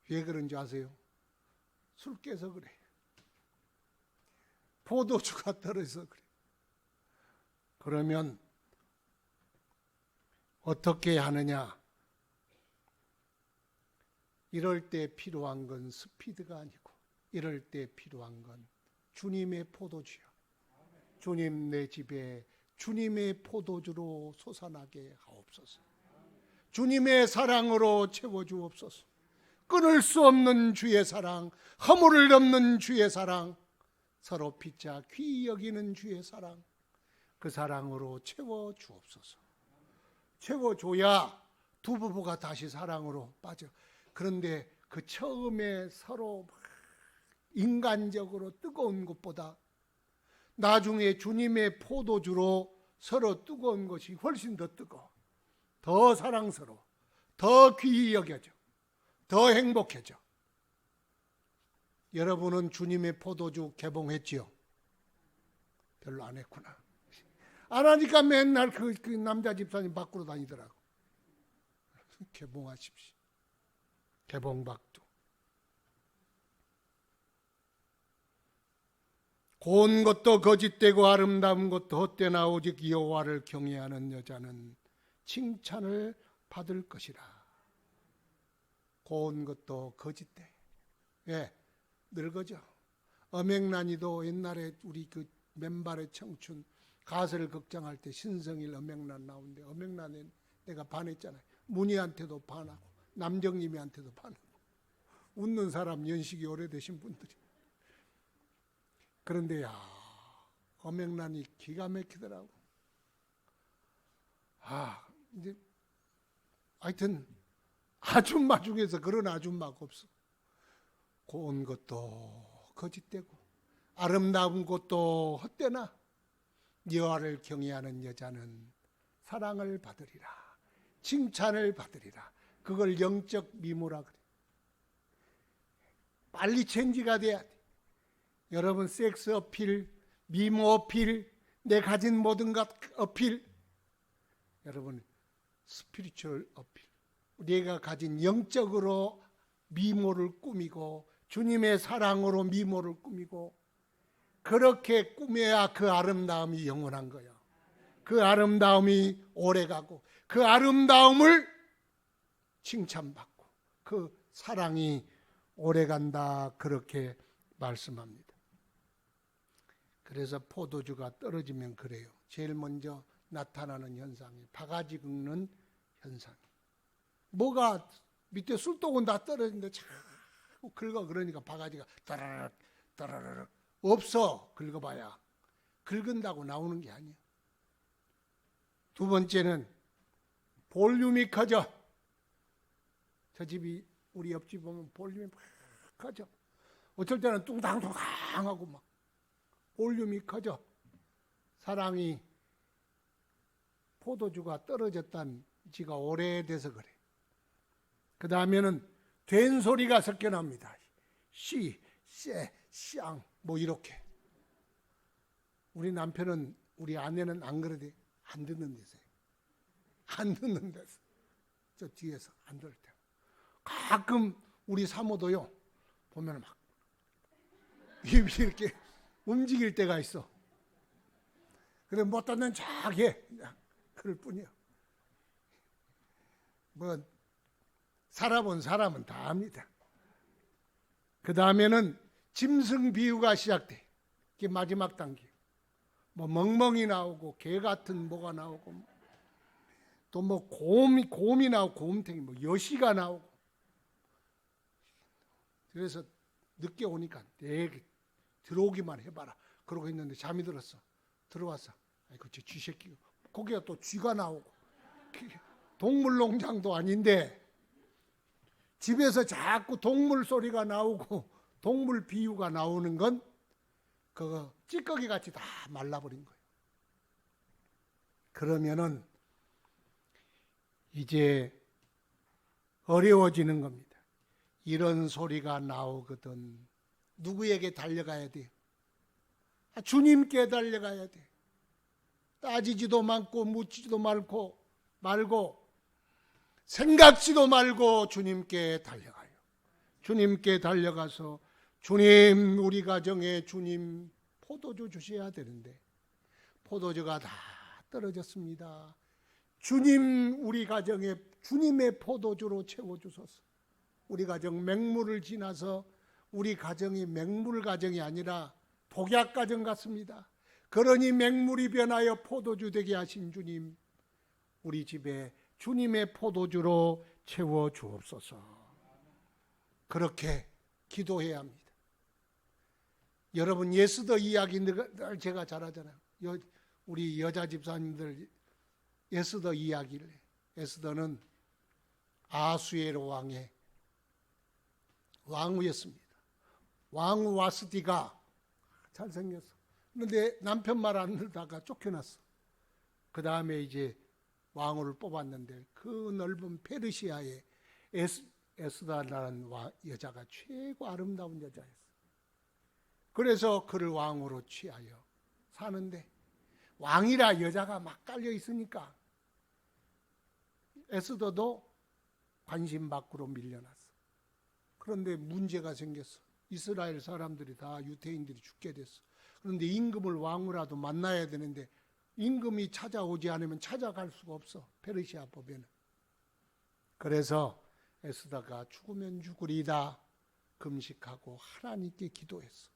왜 그런지 아세요? 술 깨서 그래. 포도주가 떨어져서 그래. 그러면 어떻게 하느냐? 이럴 때 필요한 건 스피드가 아니고, 이럴 때 필요한 건 주님의 포도주요. 주님, 내 집에 주님의 포도주로 솟아나게 하옵소서. 주님의 사랑으로 채워주옵소서. 끊을 수 없는 주의 사랑, 허물을 넘는 주의 사랑, 서로 피자 귀히 여기는 주의 사랑, 그 사랑으로 채워주옵소서. 채워줘야 두 부부가 다시 사랑으로 빠져. 그런데 그 처음에 서로 인간적으로 뜨거운 것보다 나중에 주님의 포도주로 서로 뜨거운 것이 훨씬 더 뜨거워. 더 사랑스러워. 더 귀히 여겨져. 더 행복해져. 여러분은 주님의 포도주 개봉했지요? 별로 안 했구나. 안 하니까 맨날 그 남자 집사님 밖으로 다니더라고. 개봉하십시오. 개봉박두. 고운 것도 거짓되고 아름다운 것도 헛되나 오직 여호와를 경외하는 여자는 칭찬을 받을 것이라. 고운 것도 거짓돼. 왜? 늙어져. 엄앵란이도 옛날에 우리 그 맨발의 청춘 가설 극장할 때 신성일 엄앵란 나오는데, 엄앵란에 내가 반했잖아요. 문희한테도 반하고 남정님한테도 반하고. 웃는 사람 연식이 오래되신 분들이. 그런데 엄앵란이 기가 막히더라고. 이제 하여튼 아줌마 중에서 그런 아줌마가 없어. 고운 것도 거짓되고 아름다운 것도 헛되나 여호와를 경외하는 여자는 사랑을 받으리라. 칭찬을 받으리라. 그걸 영적 미모라 그래. 빨리 체인지가 돼야 돼. 여러분, 섹스 어필, 미모 어필, 내 가진 모든 것 어필. 여러분, 스피리추얼 어필. 내가 가진 영적으로 미모를 꾸미고 주님의 사랑으로 미모를 꾸미고, 그렇게 꾸며야 그 아름다움이 영원한 거야. 그 아름다움이 오래가고 그 아름다움을 칭찬받고 그 사랑이 오래간다. 그렇게 말씀합니다. 그래서 포도주가 떨어지면 그래요. 제일 먼저 나타나는 현상이 바가지 긁는 현상. 뭐가 밑에 술독은 다 떨어지는데 자꾸 긁어. 그러니까 바가지가 따라락 따라락 없어. 긁어봐야. 긁은다고 나오는 게 아니야. 두 번째는 볼륨이 커져. 저 집이 우리 옆집 보면 볼륨이 막 커져. 어쩔 때는 뚱당뚱당하고 막 볼륨이 커져. 사랑이 포도주가 떨어졌단 지가 오래돼서 그래. 그 다음에는 된 소리가 섞여 납니다. 시, 쎄, 쌍 뭐 이렇게. 우리 남편은, 우리 아내는 안 그러대. 안 듣는 데서. 안 듣는 데서. 저 뒤에서 안 들을 때. 가끔 우리 사모도요. 보면 막 입이 이렇게 움직일 때가 있어. 그래 못 듣는 척해. 그럴 뿐이야. 뭐 살아본 사람은 다 압니다. 그 다음에는 짐승 비유가 시작돼. 그게 마지막 단계. 뭐 멍멍이 나오고 개 같은 뭐가 나오고 또 뭐 곰이 나오고 곰탱이 뭐 여시가 나오고. 그래서 늦게 오니까 들어오기만 해봐라. 그러고 있는데 잠이 들었어. 들어왔어. 아이고 저 쥐새끼. 거기가 또 쥐가 나오고. 동물농장도 아닌데 집에서 자꾸 동물 소리가 나오고 동물 비유가 나오는 건 그거 찌꺼기 같이 다 말라버린 거예요. 그러면은 이제 어려워지는 겁니다. 이런 소리가 나오거든 누구에게 달려가야 돼요? 주님께 달려가야 돼. 따지지도 않고 묻지도 말고 생각지도 말고 주님께 달려가요. 주님께 달려가서 주님 우리 가정에 주님 포도주 주셔야 되는데 포도주가 다 떨어졌습니다. 주님 우리 가정에 주님의 포도주로 채워주소서. 우리 가정 맹물을 지나서 우리 가정이 맹물 가정이 아니라 독약 가정 같습니다. 그러니 맹물이 변하여 포도주 되게 하신 주님 우리 집에 주님의 포도주로 채워 주옵소서. 그렇게 기도해야 합니다. 여러분 예스더 이야기 늘 제가 잘 하잖아요. 우리 여자 집사님들 예스더 이야기를 해요. 에스더는 아수에로 왕의 왕후였습니다. 왕후 와스디가 잘생겼어. 그런데 남편 말 안 듣다가 쫓겨났어. 그 다음에 이제 왕후를 뽑았는데 그 넓은 페르시아에 에스더라는 여자가 최고 아름다운 여자였어. 그래서 그를 왕으로 취하여 사는데 왕이라 여자가 막 깔려 있으니까 에스더도 관심 밖으로 밀려났어. 그런데 문제가 생겼어. 이스라엘 사람들이 다 유대인들이 죽게 됐어. 그런데 임금을 왕으로라도 만나야 되는데 임금이 찾아오지 않으면 찾아갈 수가 없어. 페르시아 법에는. 그래서 에스더가 죽으면 죽으리다 금식하고 하나님께 기도했어.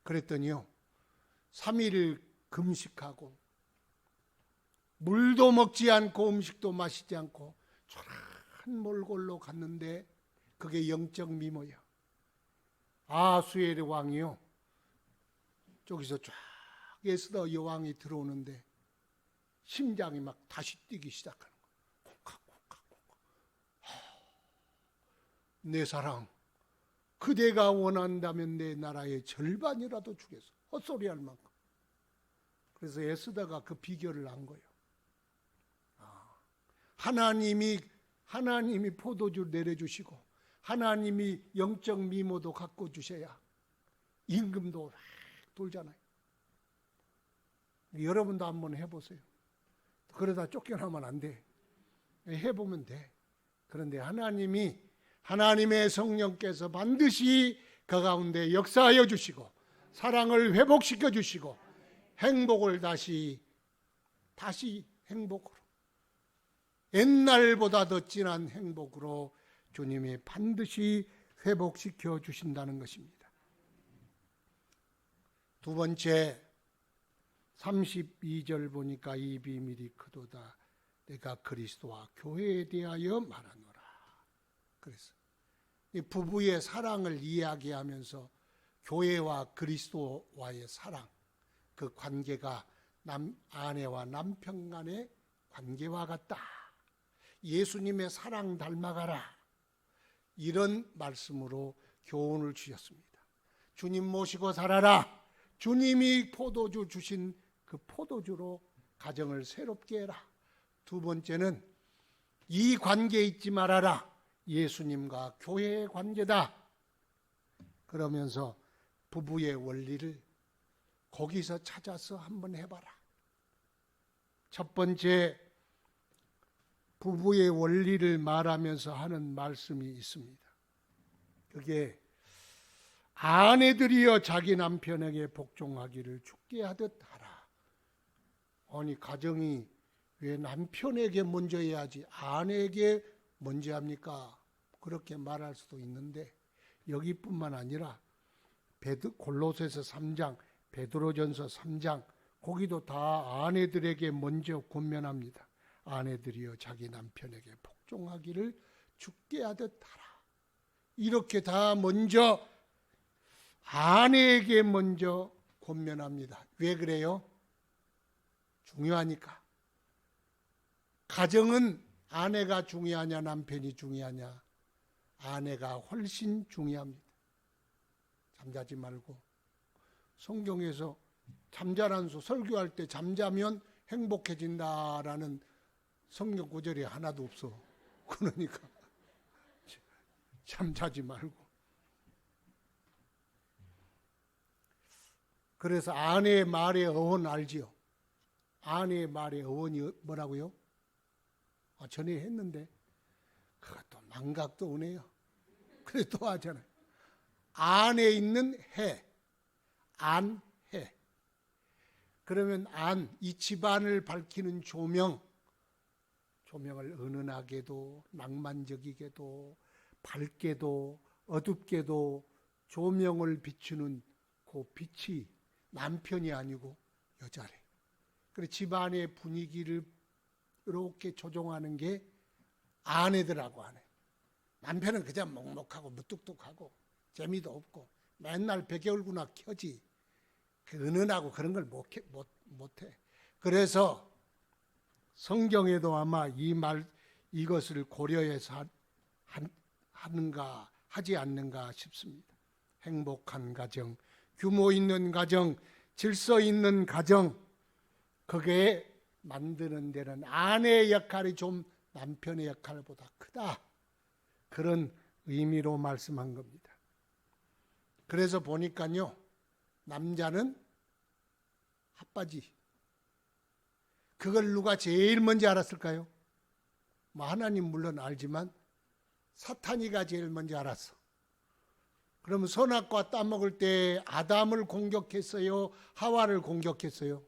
그랬더니요 3일 금식하고 물도 먹지 않고 음식도 마시지 않고 초라한 몰골로 갔는데 그게 영적 미모야. 아수에르 왕이요 저기서 쫙 에스더 여왕이 들어오는데 심장이 막 다시 뛰기 시작하는 거야. 콩깍콩깍콩깍. 내 사랑 그대가 원한다면 내 나라의 절반이라도 주겠어. 헛소리할 만큼. 그래서 에스더가 그 비결을 안 거예요. 하나님이 포도주 내려주시고 하나님이 영적 미모도 갖고 주셔야 임금도 돌잖아요. 여러분도 한번 해보세요. 그러다 쫓겨나면 안 돼. 해보면 돼. 그런데 하나님의 성령께서 반드시 그 가운데 역사하여 주시고 사랑을 회복시켜 주시고 행복을 다시 행복으로 옛날보다 더 진한 행복으로 주님이 반드시 회복시켜 주신다는 것입니다. 두 번째 32절 보니까 이 비밀이 크도다. 내가 그리스도와 교회에 대하여 말하노라. 그래서 이 부부의 사랑을 이야기하면서 교회와 그리스도와의 사랑, 그 관계가 아내와 남편 간의 관계와 같다. 예수님의 사랑 닮아가라. 이런 말씀으로 교훈을 주셨습니다. 주님 모시고 살아라. 주님이 포도주 주신 그 포도주로 가정을 새롭게 해라. 두 번째는 이 관계에 있지 말아라. 예수님과 교회의 관계다. 그러면서 부부의 원리를 거기서 찾아서 한번 해봐라. 첫 번째 부부의 원리를 말하면서 하는 말씀이 있습니다. 그게 아내들이여 자기 남편에게 복종하기를 죽게 하듯 하라. 아니 가정이 왜 남편에게 먼저 해야지 아내에게 먼저 합니까? 그렇게 말할 수도 있는데 여기뿐만 아니라 골로새서 3장, 베드로전서 3장 거기도 다 아내들에게 먼저 권면합니다. 아내들이여 자기 남편에게 복종하기를 주께 하듯 하라. 이렇게 다 먼저 아내에게 먼저 권면합니다. 왜 그래요? 중요하니까. 가정은 아내가 중요하냐 남편이 중요하냐? 아내가 훨씬 중요합니다. 잠자지 말고. 성경에서 잠자라는 설교할 때 잠자면 행복해진다라는 성경 구절이 하나도 없어. 그러니까 잠자지 말고. 그래서 아내의 말의 어원 알지요? 아내의 말의 어원이 뭐라고요? 전에 했는데 그것도 망각도 오네요. 그래 또 하잖아요. 안에 있는 해, 안해. 그러면 이 집안을 밝히는 조명을 은은하게도 낭만적이게도 밝게도 어둡게도 조명을 비추는 그 빛이 남편이 아니고 여자래. 그래 집안의 분위기를 이렇게 조종하는 게 아내들하고 하네. 남편은 그냥 묵묵하고 무뚝뚝하고 재미도 없고 맨날 베개 얼굴나 켜지. 그 은은하고 그런 걸 못해. 그래서 성경에도 아마 이것을 고려해서 하는가 하지 않는가 싶습니다. 행복한 가정, 규모 있는 가정, 질서 있는 가정, 그게 만드는 데는 아내의 역할이 좀 남편의 역할보다 크다. 그런 의미로 말씀한 겁니다. 그래서 보니까요, 남자는 핫바지. 그걸 누가 제일 먼저 알았을까요? 하나님 물론 알지만 사탄이가 제일 먼저 알았어. 그러면 선악과 따먹을 때 아담을 공격했어요? 하와를 공격했어요?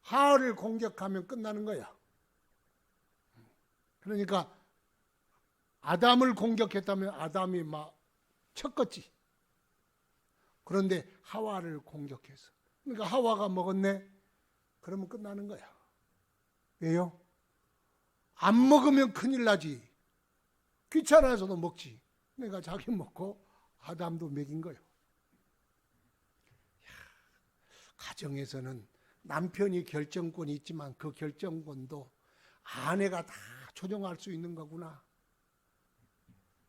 하와를 공격하면 끝나는 거야. 그러니까 아담을 공격했다면 아담이 막 쳤겠지. 그런데 하와를 공격했어. 그러니까 하와가 먹었네? 그러면 끝나는 거야. 왜요? 안 먹으면 큰일 나지. 귀찮아서도 먹지. 내가 자기 먹고 아담도 먹인 거예요. 가정에서는 남편이 결정권이 있지만 그 결정권도 아내가 다 조정할 수 있는 거구나.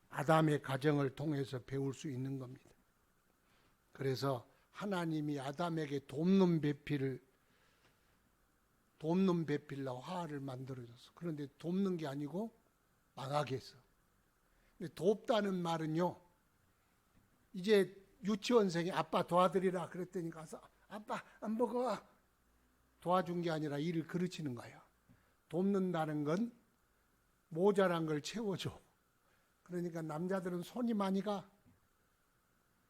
아담의 가정을 통해서 배울 수 있는 겁니다. 그래서 하나님이 아담에게 돕는 배필로 화를 만들어줬어. 그런데 돕는 게 아니고 망하게 했어. 근데 돕다는 말은요, 이제 유치원생이 아빠 도와드리라 그랬더니 가서 아빠 안 먹어. 도와준 게 아니라 일을 가르치는 거예요. 돕는다는 건 모자란 걸 채워줘. 그러니까 남자들은 손이 많이 가.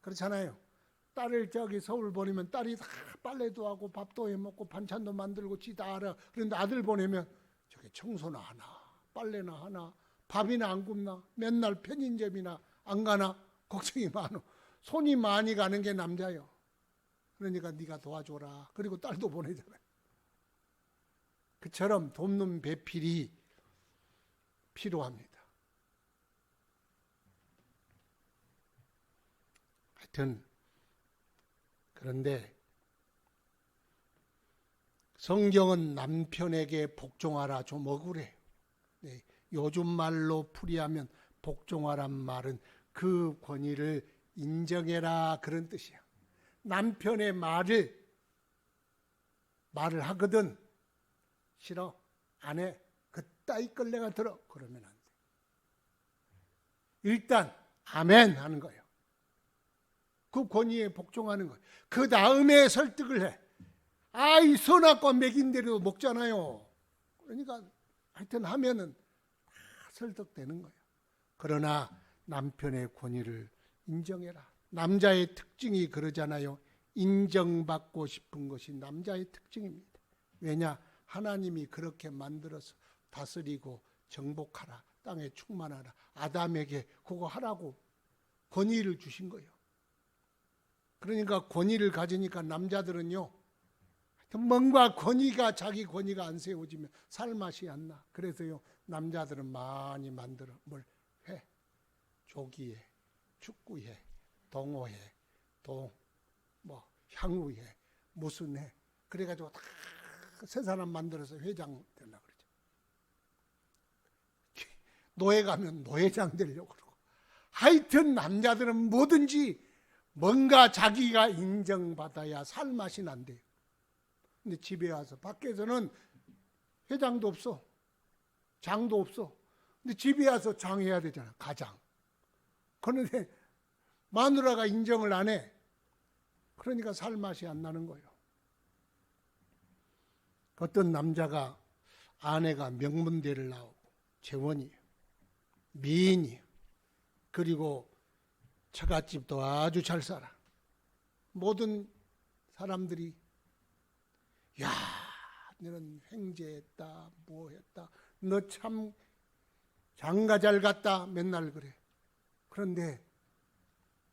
그렇잖아요. 딸을 서울 보내면 딸이 다 빨래도 하고 밥도 해먹고 반찬도 만들고 지 다 알아. 그런데 아들 보내면 저게 청소나 하나, 빨래나 하나, 밥이나 안 굽나, 맨날 편의점이나 안 가나 걱정이 많어. 손이 많이 가는 게 남자요. 그러니까 네가 도와줘라. 그리고 딸도 보내잖아요. 그처럼 돕는 배필이 필요합니다. 하여튼 그런데 성경은 남편에게 복종하라 좀 억울해. 네, 요즘 말로 풀이하면 복종하란 말은 그 권위를 인정해라 그런 뜻이야. 남편의 말을 하거든. 싫어, 안 해. 그따위 걸 내가 들어. 그러면 안 돼. 일단 아멘 하는 거예요. 그 권위에 복종하는 거예요. 그 다음에 설득을 해. 이 선악과 먹인 대로 먹잖아요. 그러니까 하여튼 하면은 다 설득되는 거예요. 그러나 남편의 권위를 인정해라. 남자의 특징이 그러잖아요. 인정받고 싶은 것이 남자의 특징입니다. 왜냐? 하나님이 그렇게 만들어서 다스리고 정복하라, 땅에 충만하라, 아담에게 그거 하라고 권위를 주신 거예요. 그러니까 권위를 가지니까 남자들은요, 뭔가 자기 권위가 안 세워지면 살맛이 안 나. 그래서요, 남자들은 많이 만들어. 뭘 해? 조기해, 축구해, 동호회, 향후회, 무슨 해. 그래가지고 다 세 사람 만들어서 회장 되려고 그러죠. 노예 가면 노회장 되려고 그러고. 하여튼 남자들은 뭐든지 뭔가 자기가 인정받아야 살맛이 난대요. 근데 집에 와서, 밖에서는 회장도 없어, 장도 없어. 근데 집에 와서 장해야 되잖아, 가장. 그런데 마누라가 인정을 안 해. 그러니까 살맛이 안 나는 거예요. 어떤 남자가 아내가 명문대를 나오고 재원이에요, 미인이에요, 그리고 처갓집도 아주 잘 살아. 모든 사람들이 야, 너는 횡재했다, 뭐 했다, 너 참 장가 잘 갔다, 맨날 그래. 그런데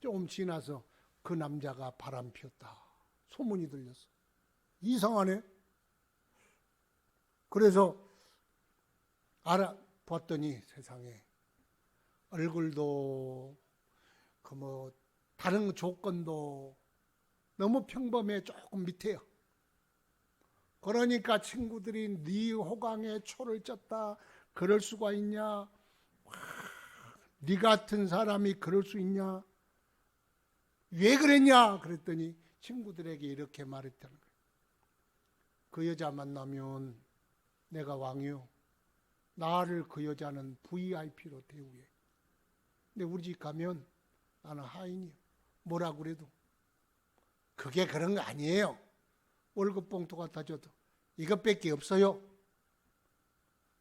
조금 지나서 그 남자가 바람 피웠다, 소문이 들렸어. 이상하네. 그래서 알아봤더니 세상에 얼굴도 다른 조건도 너무 평범해, 조금 밑에요. 그러니까 친구들이 네 호강에 초를 쪘다, 그럴 수가 있냐, 네 같은 사람이 그럴 수 있냐, 왜 그랬냐 그랬더니 친구들에게 이렇게 말했다는 거예요. 그 여자 만나면 내가 왕이요, 나를 그 여자는 VIP로 대우해. 근데 우리 집 가면 나는 하인이요, 뭐라 그래도. 그게 그런 거 아니에요. 월급 봉투 갖다 줘도 이것밖에 없어요.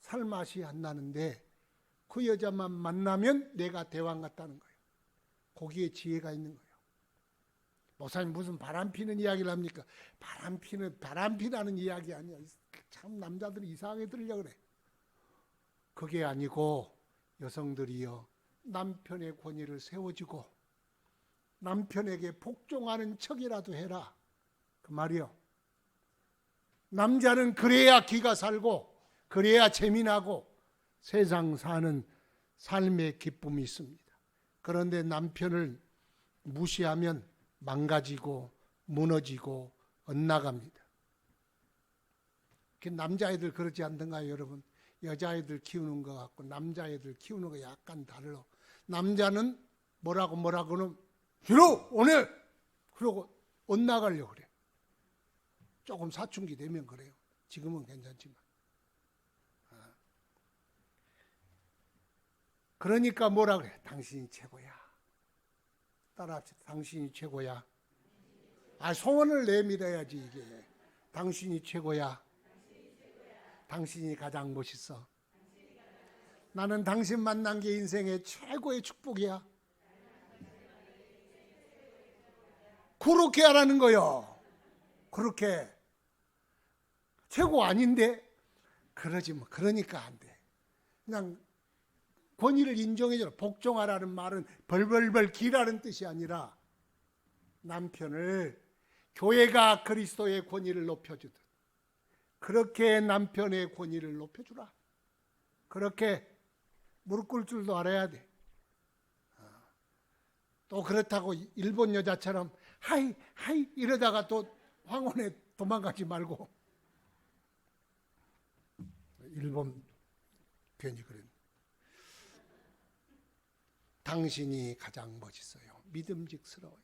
살맛이 안 나는데 그 여자만 만나면 내가 대왕 같다는 거예요. 거기에 지혜가 있는 거예요. 목사님 무슨 바람피는 이야기를 합니까? 바람피라는 이야기 아니야. 참 남자들이 이상하게 들으려고 그래. 그게 아니고 여성들이요, 남편의 권위를 세워주고 남편에게 복종하는 척이라도 해라, 그 말이요. 남자는 그래야 기가 살고 그래야 재미나고 세상 사는 삶의 기쁨이 있습니다. 그런데 남편을 무시하면 망가지고 무너지고 엇나갑니다. 남자애들 그러지 않던가요, 여러분? 여자애들 키우는 거 같고 남자애들 키우는 거 약간 달라. 남자는 뭐라고는 싫어, 오늘! 그러고 엇나가려고 그래. 조금 사춘기 되면 그래요. 지금은 괜찮지만. 그러니까 뭐라 그래? 당신이 최고야. 따라합시다. 당신이 최고야. 소원을 내밀어야지 이게. 당신이 최고야. 당신이 가장 멋있어. 나는 당신 만난 게 인생의 최고의 축복이야. 그렇게 하라는 거요. 그렇게. 최고 아닌데? 그러지 뭐. 그러니까 안 돼. 그냥 권위를 인정해줘라. 복종하라는 말은 벌벌벌 기라는 뜻이 아니라 남편을 교회가 그리스도의 권위를 높여주듯 그렇게 남편의 권위를 높여주라. 그렇게 무릎 꿇을 줄도 알아야 돼. 또 그렇다고 일본 여자처럼 하이 이러다가 또 황혼에 도망가지 말고. 일본 괜히 그래. 당신이 가장 멋있어요. 믿음직스러워요.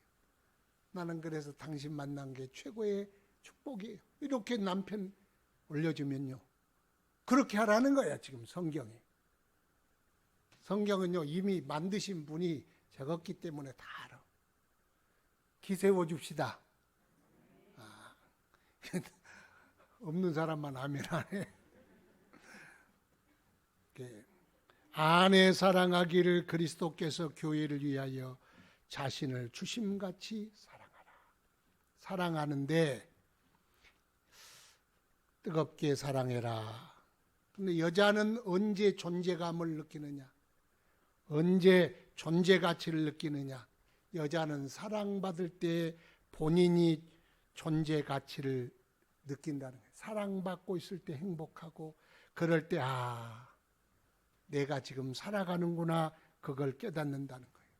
나는 그래서 당신 만난 게 최고의 축복이에요. 이렇게 남편 올려주면요, 그렇게 하라는 거야. 지금 성경에. 성경은요 이미 만드신 분이 적었기 때문에 다 알아. 기세워 줍시다. 없는 사람만 아멘 안 해. 아내 사랑하기를 그리스도께서 교회를 위하여 자신을 주심같이 사랑하라. 사랑하는데 뜨겁게 사랑해라. 근데 여자는 언제 존재감을 느끼느냐? 언제 존재 가치를 느끼느냐? 여자는 사랑받을 때 본인이 존재 가치를 느낀다는 거예요. 사랑받고 있을 때 행복하고, 그럴 때 내가 지금 살아가는구나, 그걸 깨닫는다는 거예요.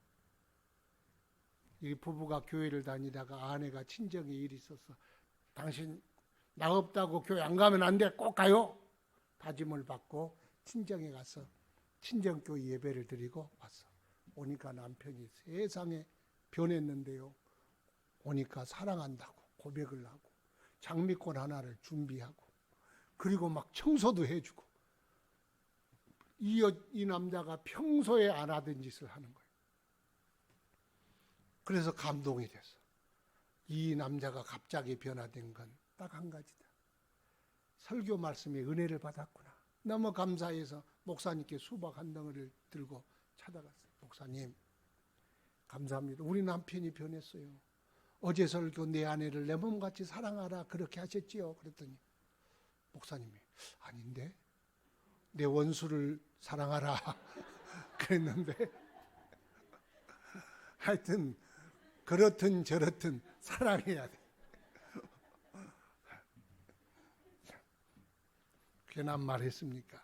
이 부부가 교회를 다니다가 아내가 친정에 일이 있어서, 당신 나 없다고 교회 안 가면 안 돼, 꼭 가요. 다짐을 받고 친정에 가서 친정교회 예배를 드리고 왔어. 오니까 남편이 세상에 변했는데요. 오니까 사랑한다고 고백을 하고 장미꽃 하나를 준비하고, 그리고 막 청소도 해주고, 이 남자가 평소에 안 하던 짓을 하는 거예요. 그래서 감동이 됐어. 이 남자가 갑자기 변화된 건 딱 한 가지다. 설교 말씀에 은혜를 받았구나. 너무 감사해서 목사님께 수박 한 덩어리를 들고 찾아갔어요. 목사님, 감사합니다. 우리 남편이 변했어요. 어제 설교 내 아내를 내 몸같이 사랑하라 그렇게 하셨지요. 그랬더니 목사님이 아닌데, 내 원수를 사랑하라 그랬는데, 하여튼 그렇든 저렇든 사랑해야 돼. 괜한 말 했습니까?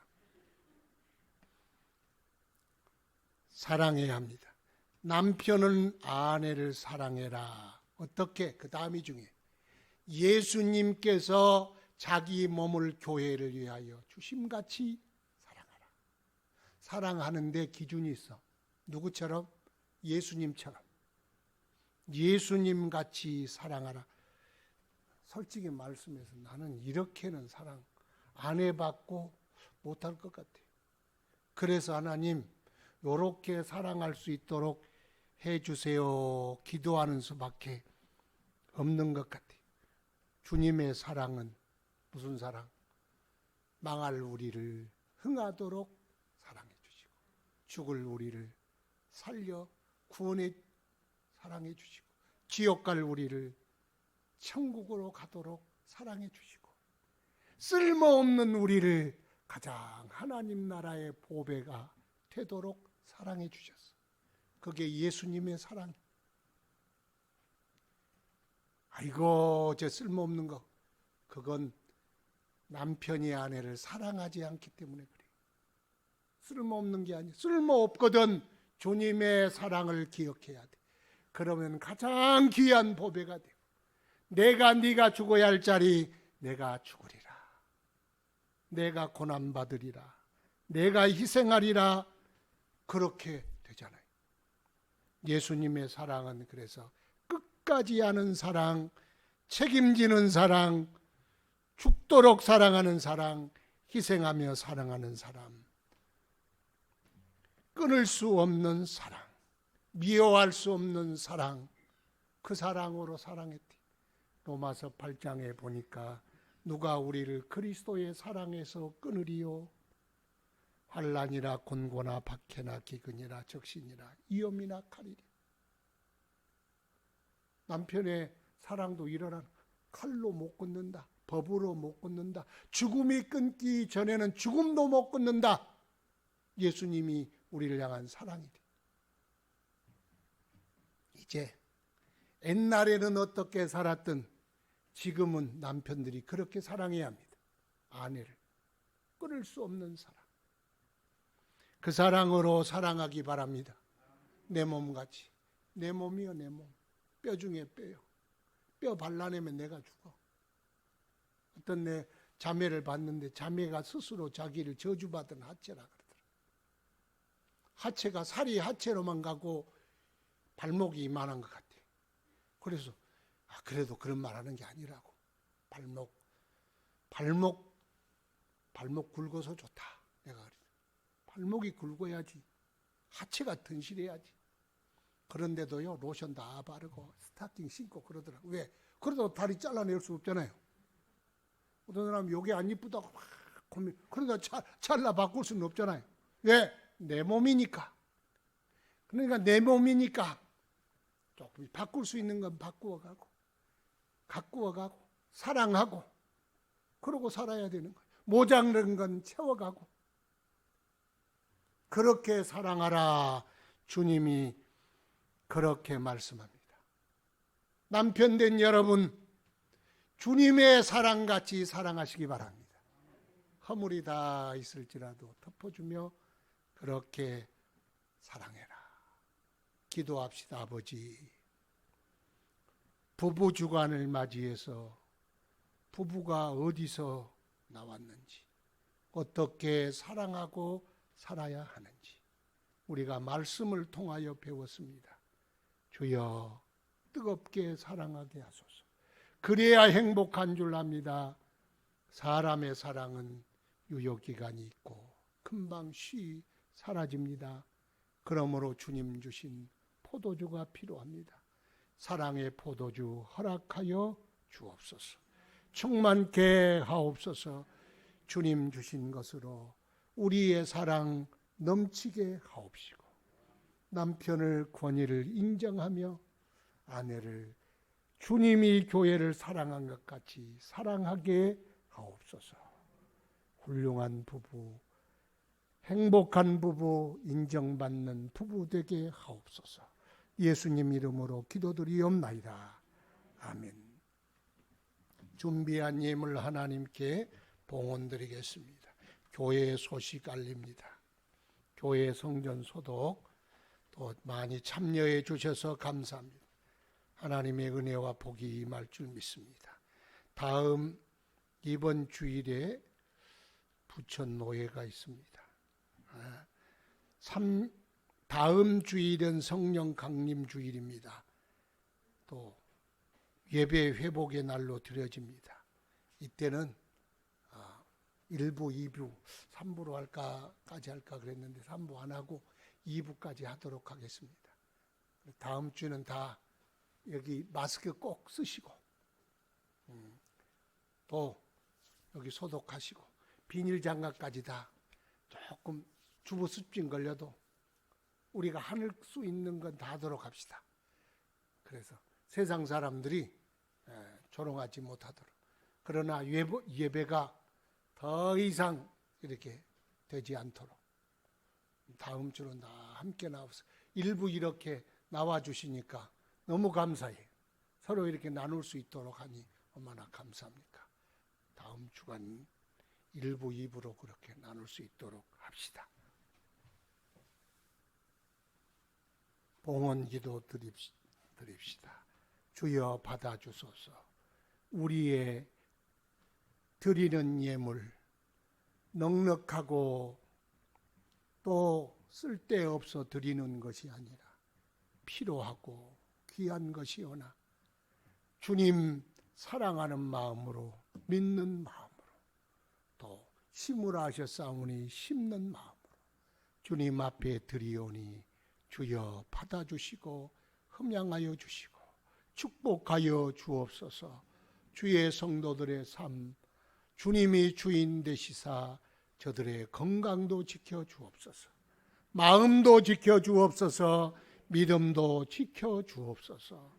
사랑해야 합니다. 남편은 아내를 사랑해라. 어떻게? 그 다음이 중에 예수님께서 자기 몸을 교회를 위하여 주심같이 사랑하라. 사랑하는데 기준이 있어. 누구처럼? 예수님처럼. 예수님같이 사랑하라. 솔직히 말씀해서 나는 이렇게는 사랑 안 해봤고 못할 것 같아요. 그래서 하나님, 요렇게 사랑할 수 있도록 해주세요. 기도하는 수밖에 없는 것 같아요. 주님의 사랑은 무슨 사랑? 망할 우리를 흥하도록 사랑해 주시고, 죽을 우리를 살려 구원해 사랑해 주시고, 지옥 갈 우리를 천국으로 가도록 사랑해 주시고, 쓸모없는 우리를 가장 하나님 나라의 보배가 되도록 사랑해 주셨어. 그게 예수님의 사랑. 아이고 저 쓸모없는 거, 그건 남편이 아내를 사랑하지 않기 때문에 그래. 쓸모없는 게 아니야. 쓸모없거든 주님의 사랑을 기억해야 돼. 그러면 가장 귀한 보배가 되고, 네가 죽어야 할 자리 내가 죽으리라, 내가 고난받으리라, 내가 희생하리라, 그렇게 되잖아요. 예수님의 사랑은 그래서 끝까지 하는 사랑, 책임지는 사랑, 죽도록 사랑하는 사랑, 희생하며 사랑하는 사람, 끊을 수 없는 사랑, 미워할 수 없는 사랑, 그 사랑으로 사랑했대. 로마서 8장에 보니까 누가 우리를 그리스도의 사랑에서 끊으리요? 환난이나 곤고나 박해나 기근이나 적신이나 위험이나 칼이라. 남편의 사랑도 일어나는, 칼로 못 끊는다, 법으로 못 끊는다, 죽음이 끊기 전에는 죽음도 못 끊는다. 예수님이 우리를 향한 사랑이래. 이제 옛날에는 어떻게 살았든 지금은 남편들이 그렇게 사랑해야 합니다. 아내를 끊을 수 없는 사랑, 그 사랑으로 사랑하기 바랍니다. 내 몸같이. 내 몸이요, 내 몸. 뼈 중에 뼈요. 뼈 발라내면 내가 죽어. 어떤 내 자매를 봤는데 자매가 스스로 자기를 저주받은 하체라 그러더라. 하체가 살이 하체로만 가고 발목이 이만한 것 같아. 그래서 그래도 그런 말 하는 게 아니라고. 발목 굵어서 좋다. 내가 그랬어. 발목이 굵어야지. 하체가 튼실해야지. 그런데도요, 로션 다 바르고 스타킹 신고 그러더라고. 왜? 그래도 다리 잘라낼 수 없잖아요. 어떤 사람은 요게 안 이쁘다고 막 고민. 그러니까 잘라 바꿀 수는 없잖아요. 왜? 내 몸이니까. 그러니까 내 몸이니까 조금 바꿀 수 있는 건 바꾸어가고, 가꾸어가고, 사랑하고, 그러고 살아야 되는 거예요. 모자른 건 채워가고. 그렇게 사랑하라. 주님이 그렇게 말씀합니다. 남편 된 여러분, 주님의 사랑같이 사랑하시기 바랍니다. 허물이 다 있을지라도 덮어주며 그렇게 사랑해라. 기도합시다. 아버지, 부부 주간을 맞이해서 부부가 어디서 나왔는지, 어떻게 사랑하고 살아야 하는지 우리가 말씀을 통하여 배웠습니다. 주여, 뜨겁게 사랑하게 하소서. 그래야 행복한 줄 압니다. 사람의 사랑은 유효기간이 있고 금방 쉬 사라집니다. 그러므로 주님 주신 포도주가 필요합니다. 사랑의 포도주 허락하여 주옵소서. 충만케 하옵소서. 주님 주신 것으로 우리의 사랑 넘치게 하옵시고, 남편의 권위를 인정하며 아내를 주님이 교회를 사랑한 것 같이 사랑하게 하옵소서. 훌륭한 부부, 행복한 부부, 인정받는 부부 되게 하옵소서. 예수님 이름으로 기도드리옵나이다. 아멘. 준비한 예물 하나님께 봉헌드리겠습니다. 교회 소식 알립니다. 교회 성전 소독 또 많이 참여해 주셔서 감사합니다. 하나님의 은혜와 복이 임할 줄 믿습니다. 다음 이번 주일에 부천 노예가 있습니다. 다음 주일은 성령 강림 주일입니다. 또 예배 회복의 날로 드려집니다. 이때는 1부, 2부, 3부로 할까까지 할까 그랬는데 3부 안 하고 2부까지 하도록 하겠습니다. 다음 주는 다 여기 마스크 꼭 쓰시고 또 여기 소독하시고 비닐 장갑까지 다 조금 주부 습진 걸려도 우리가 할 수 있는 건 다 하도록 합시다. 그래서 세상 사람들이 조롱하지 못하도록. 그러나 예배가 더 이상 이렇게 되지 않도록 다음 주는 다 함께 나와서 일부 이렇게 나와주시니까 너무 감사해요. 서로 이렇게 나눌 수 있도록 하니 얼마나 감사합니까? 다음 주간 1부, 2부로 그렇게 나눌 수 있도록 합시다. 봉헌 기도 드립시다. 주여 받아주소서. 우리의 드리는 예물 넉넉하고 또 쓸데없어 드리는 것이 아니라 필요하고 귀한 것이오나 주님 사랑하는 마음으로, 믿는 마음으로, 또 심으라 하셨사오니 심는 마음으로 주님 앞에 드리오니 주여 받아주시고 흠양하여 주시고 축복하여 주옵소서. 주의 성도들의 삶, 주님이 주인 되시사 저들의 건강도 지켜 주옵소서. 마음도 지켜 주옵소서. 믿음도 지켜 주옵소서.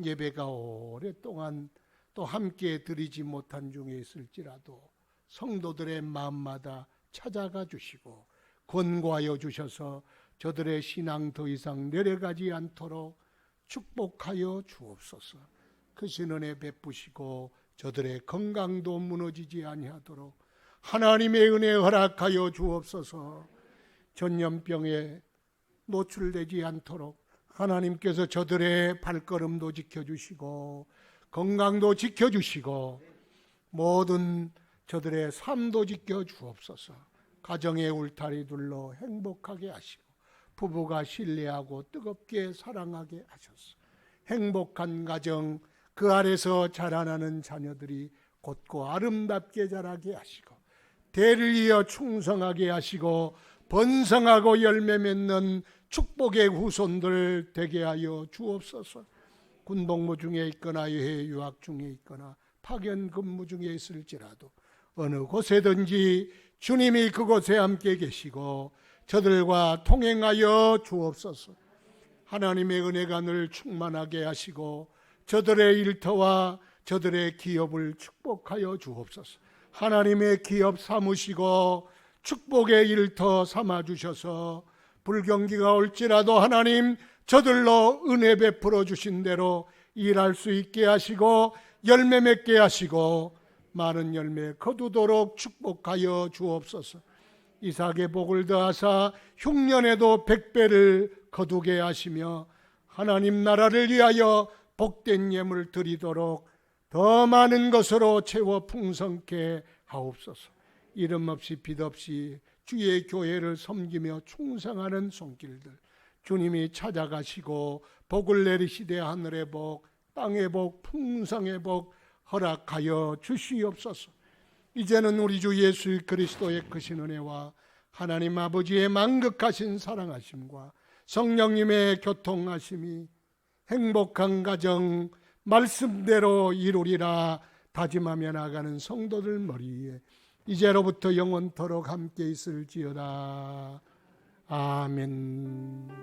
예배가 오랫동안 또 함께 드리지 못한 중에 있을지라도 성도들의 마음마다 찾아가 주시고 권고하여 주셔서 저들의 신앙 더 이상 내려가지 않도록 축복하여 주옵소서. 크신 은혜 베푸시고 저들의 건강도 무너지지 아니하도록 하나님의 은혜 허락하여 주옵소서. 전염병에 노출되지 않도록 하나님께서 저들의 발걸음도 지켜주시고 건강도 지켜주시고 모든 저들의 삶도 지켜주옵소서. 가정의 울타리 둘러 행복하게 하시고 부부가 신뢰하고 뜨겁게 사랑하게 하셔서 행복한 가정, 그 아래서 자라나는 자녀들이 곧고 아름답게 자라게 하시고 대를 이어 충성하게 하시고 번성하고 열매 맺는 축복의 후손들 되게 하여 주옵소서. 군복무 중에 있거나 여해 유학 중에 있거나 파견 근무 중에 있을지라도 어느 곳에든지 주님이 그곳에 함께 계시고 저들과 통행하여 주옵소서. 하나님의 은혜가 늘 충만하게 하시고 저들의 일터와 저들의 기업을 축복하여 주옵소서. 하나님의 기업 삼으시고 축복의 일터 삼아주셔서 불경기가 올지라도 하나님 저들로 은혜 베풀어 주신 대로 일할 수 있게 하시고 열매 맺게 하시고 많은 열매 거두도록 축복하여 주옵소서. 이삭의 복을 더하사 흉년에도 100배를 거두게 하시며 하나님 나라를 위하여 복된 예물 드리도록 더 많은 것으로 채워 풍성케 하옵소서. 이름 없이 빛 없이 주의 교회를 섬기며 충성하는 손길들 주님이 찾아가시고 복을 내리시되 하늘의 복, 땅의 복, 풍성의 복 허락하여 주시옵소서. 이제는 우리 주 예수 그리스도의 크신 은혜와 하나님 아버지의 만극하신 사랑하심과 성령님의 교통하심이 행복한 가정 말씀대로 이루리라 다짐하며 나가는 성도들 머리에 이제로부터 영원토록 함께 있을지어다. 아멘.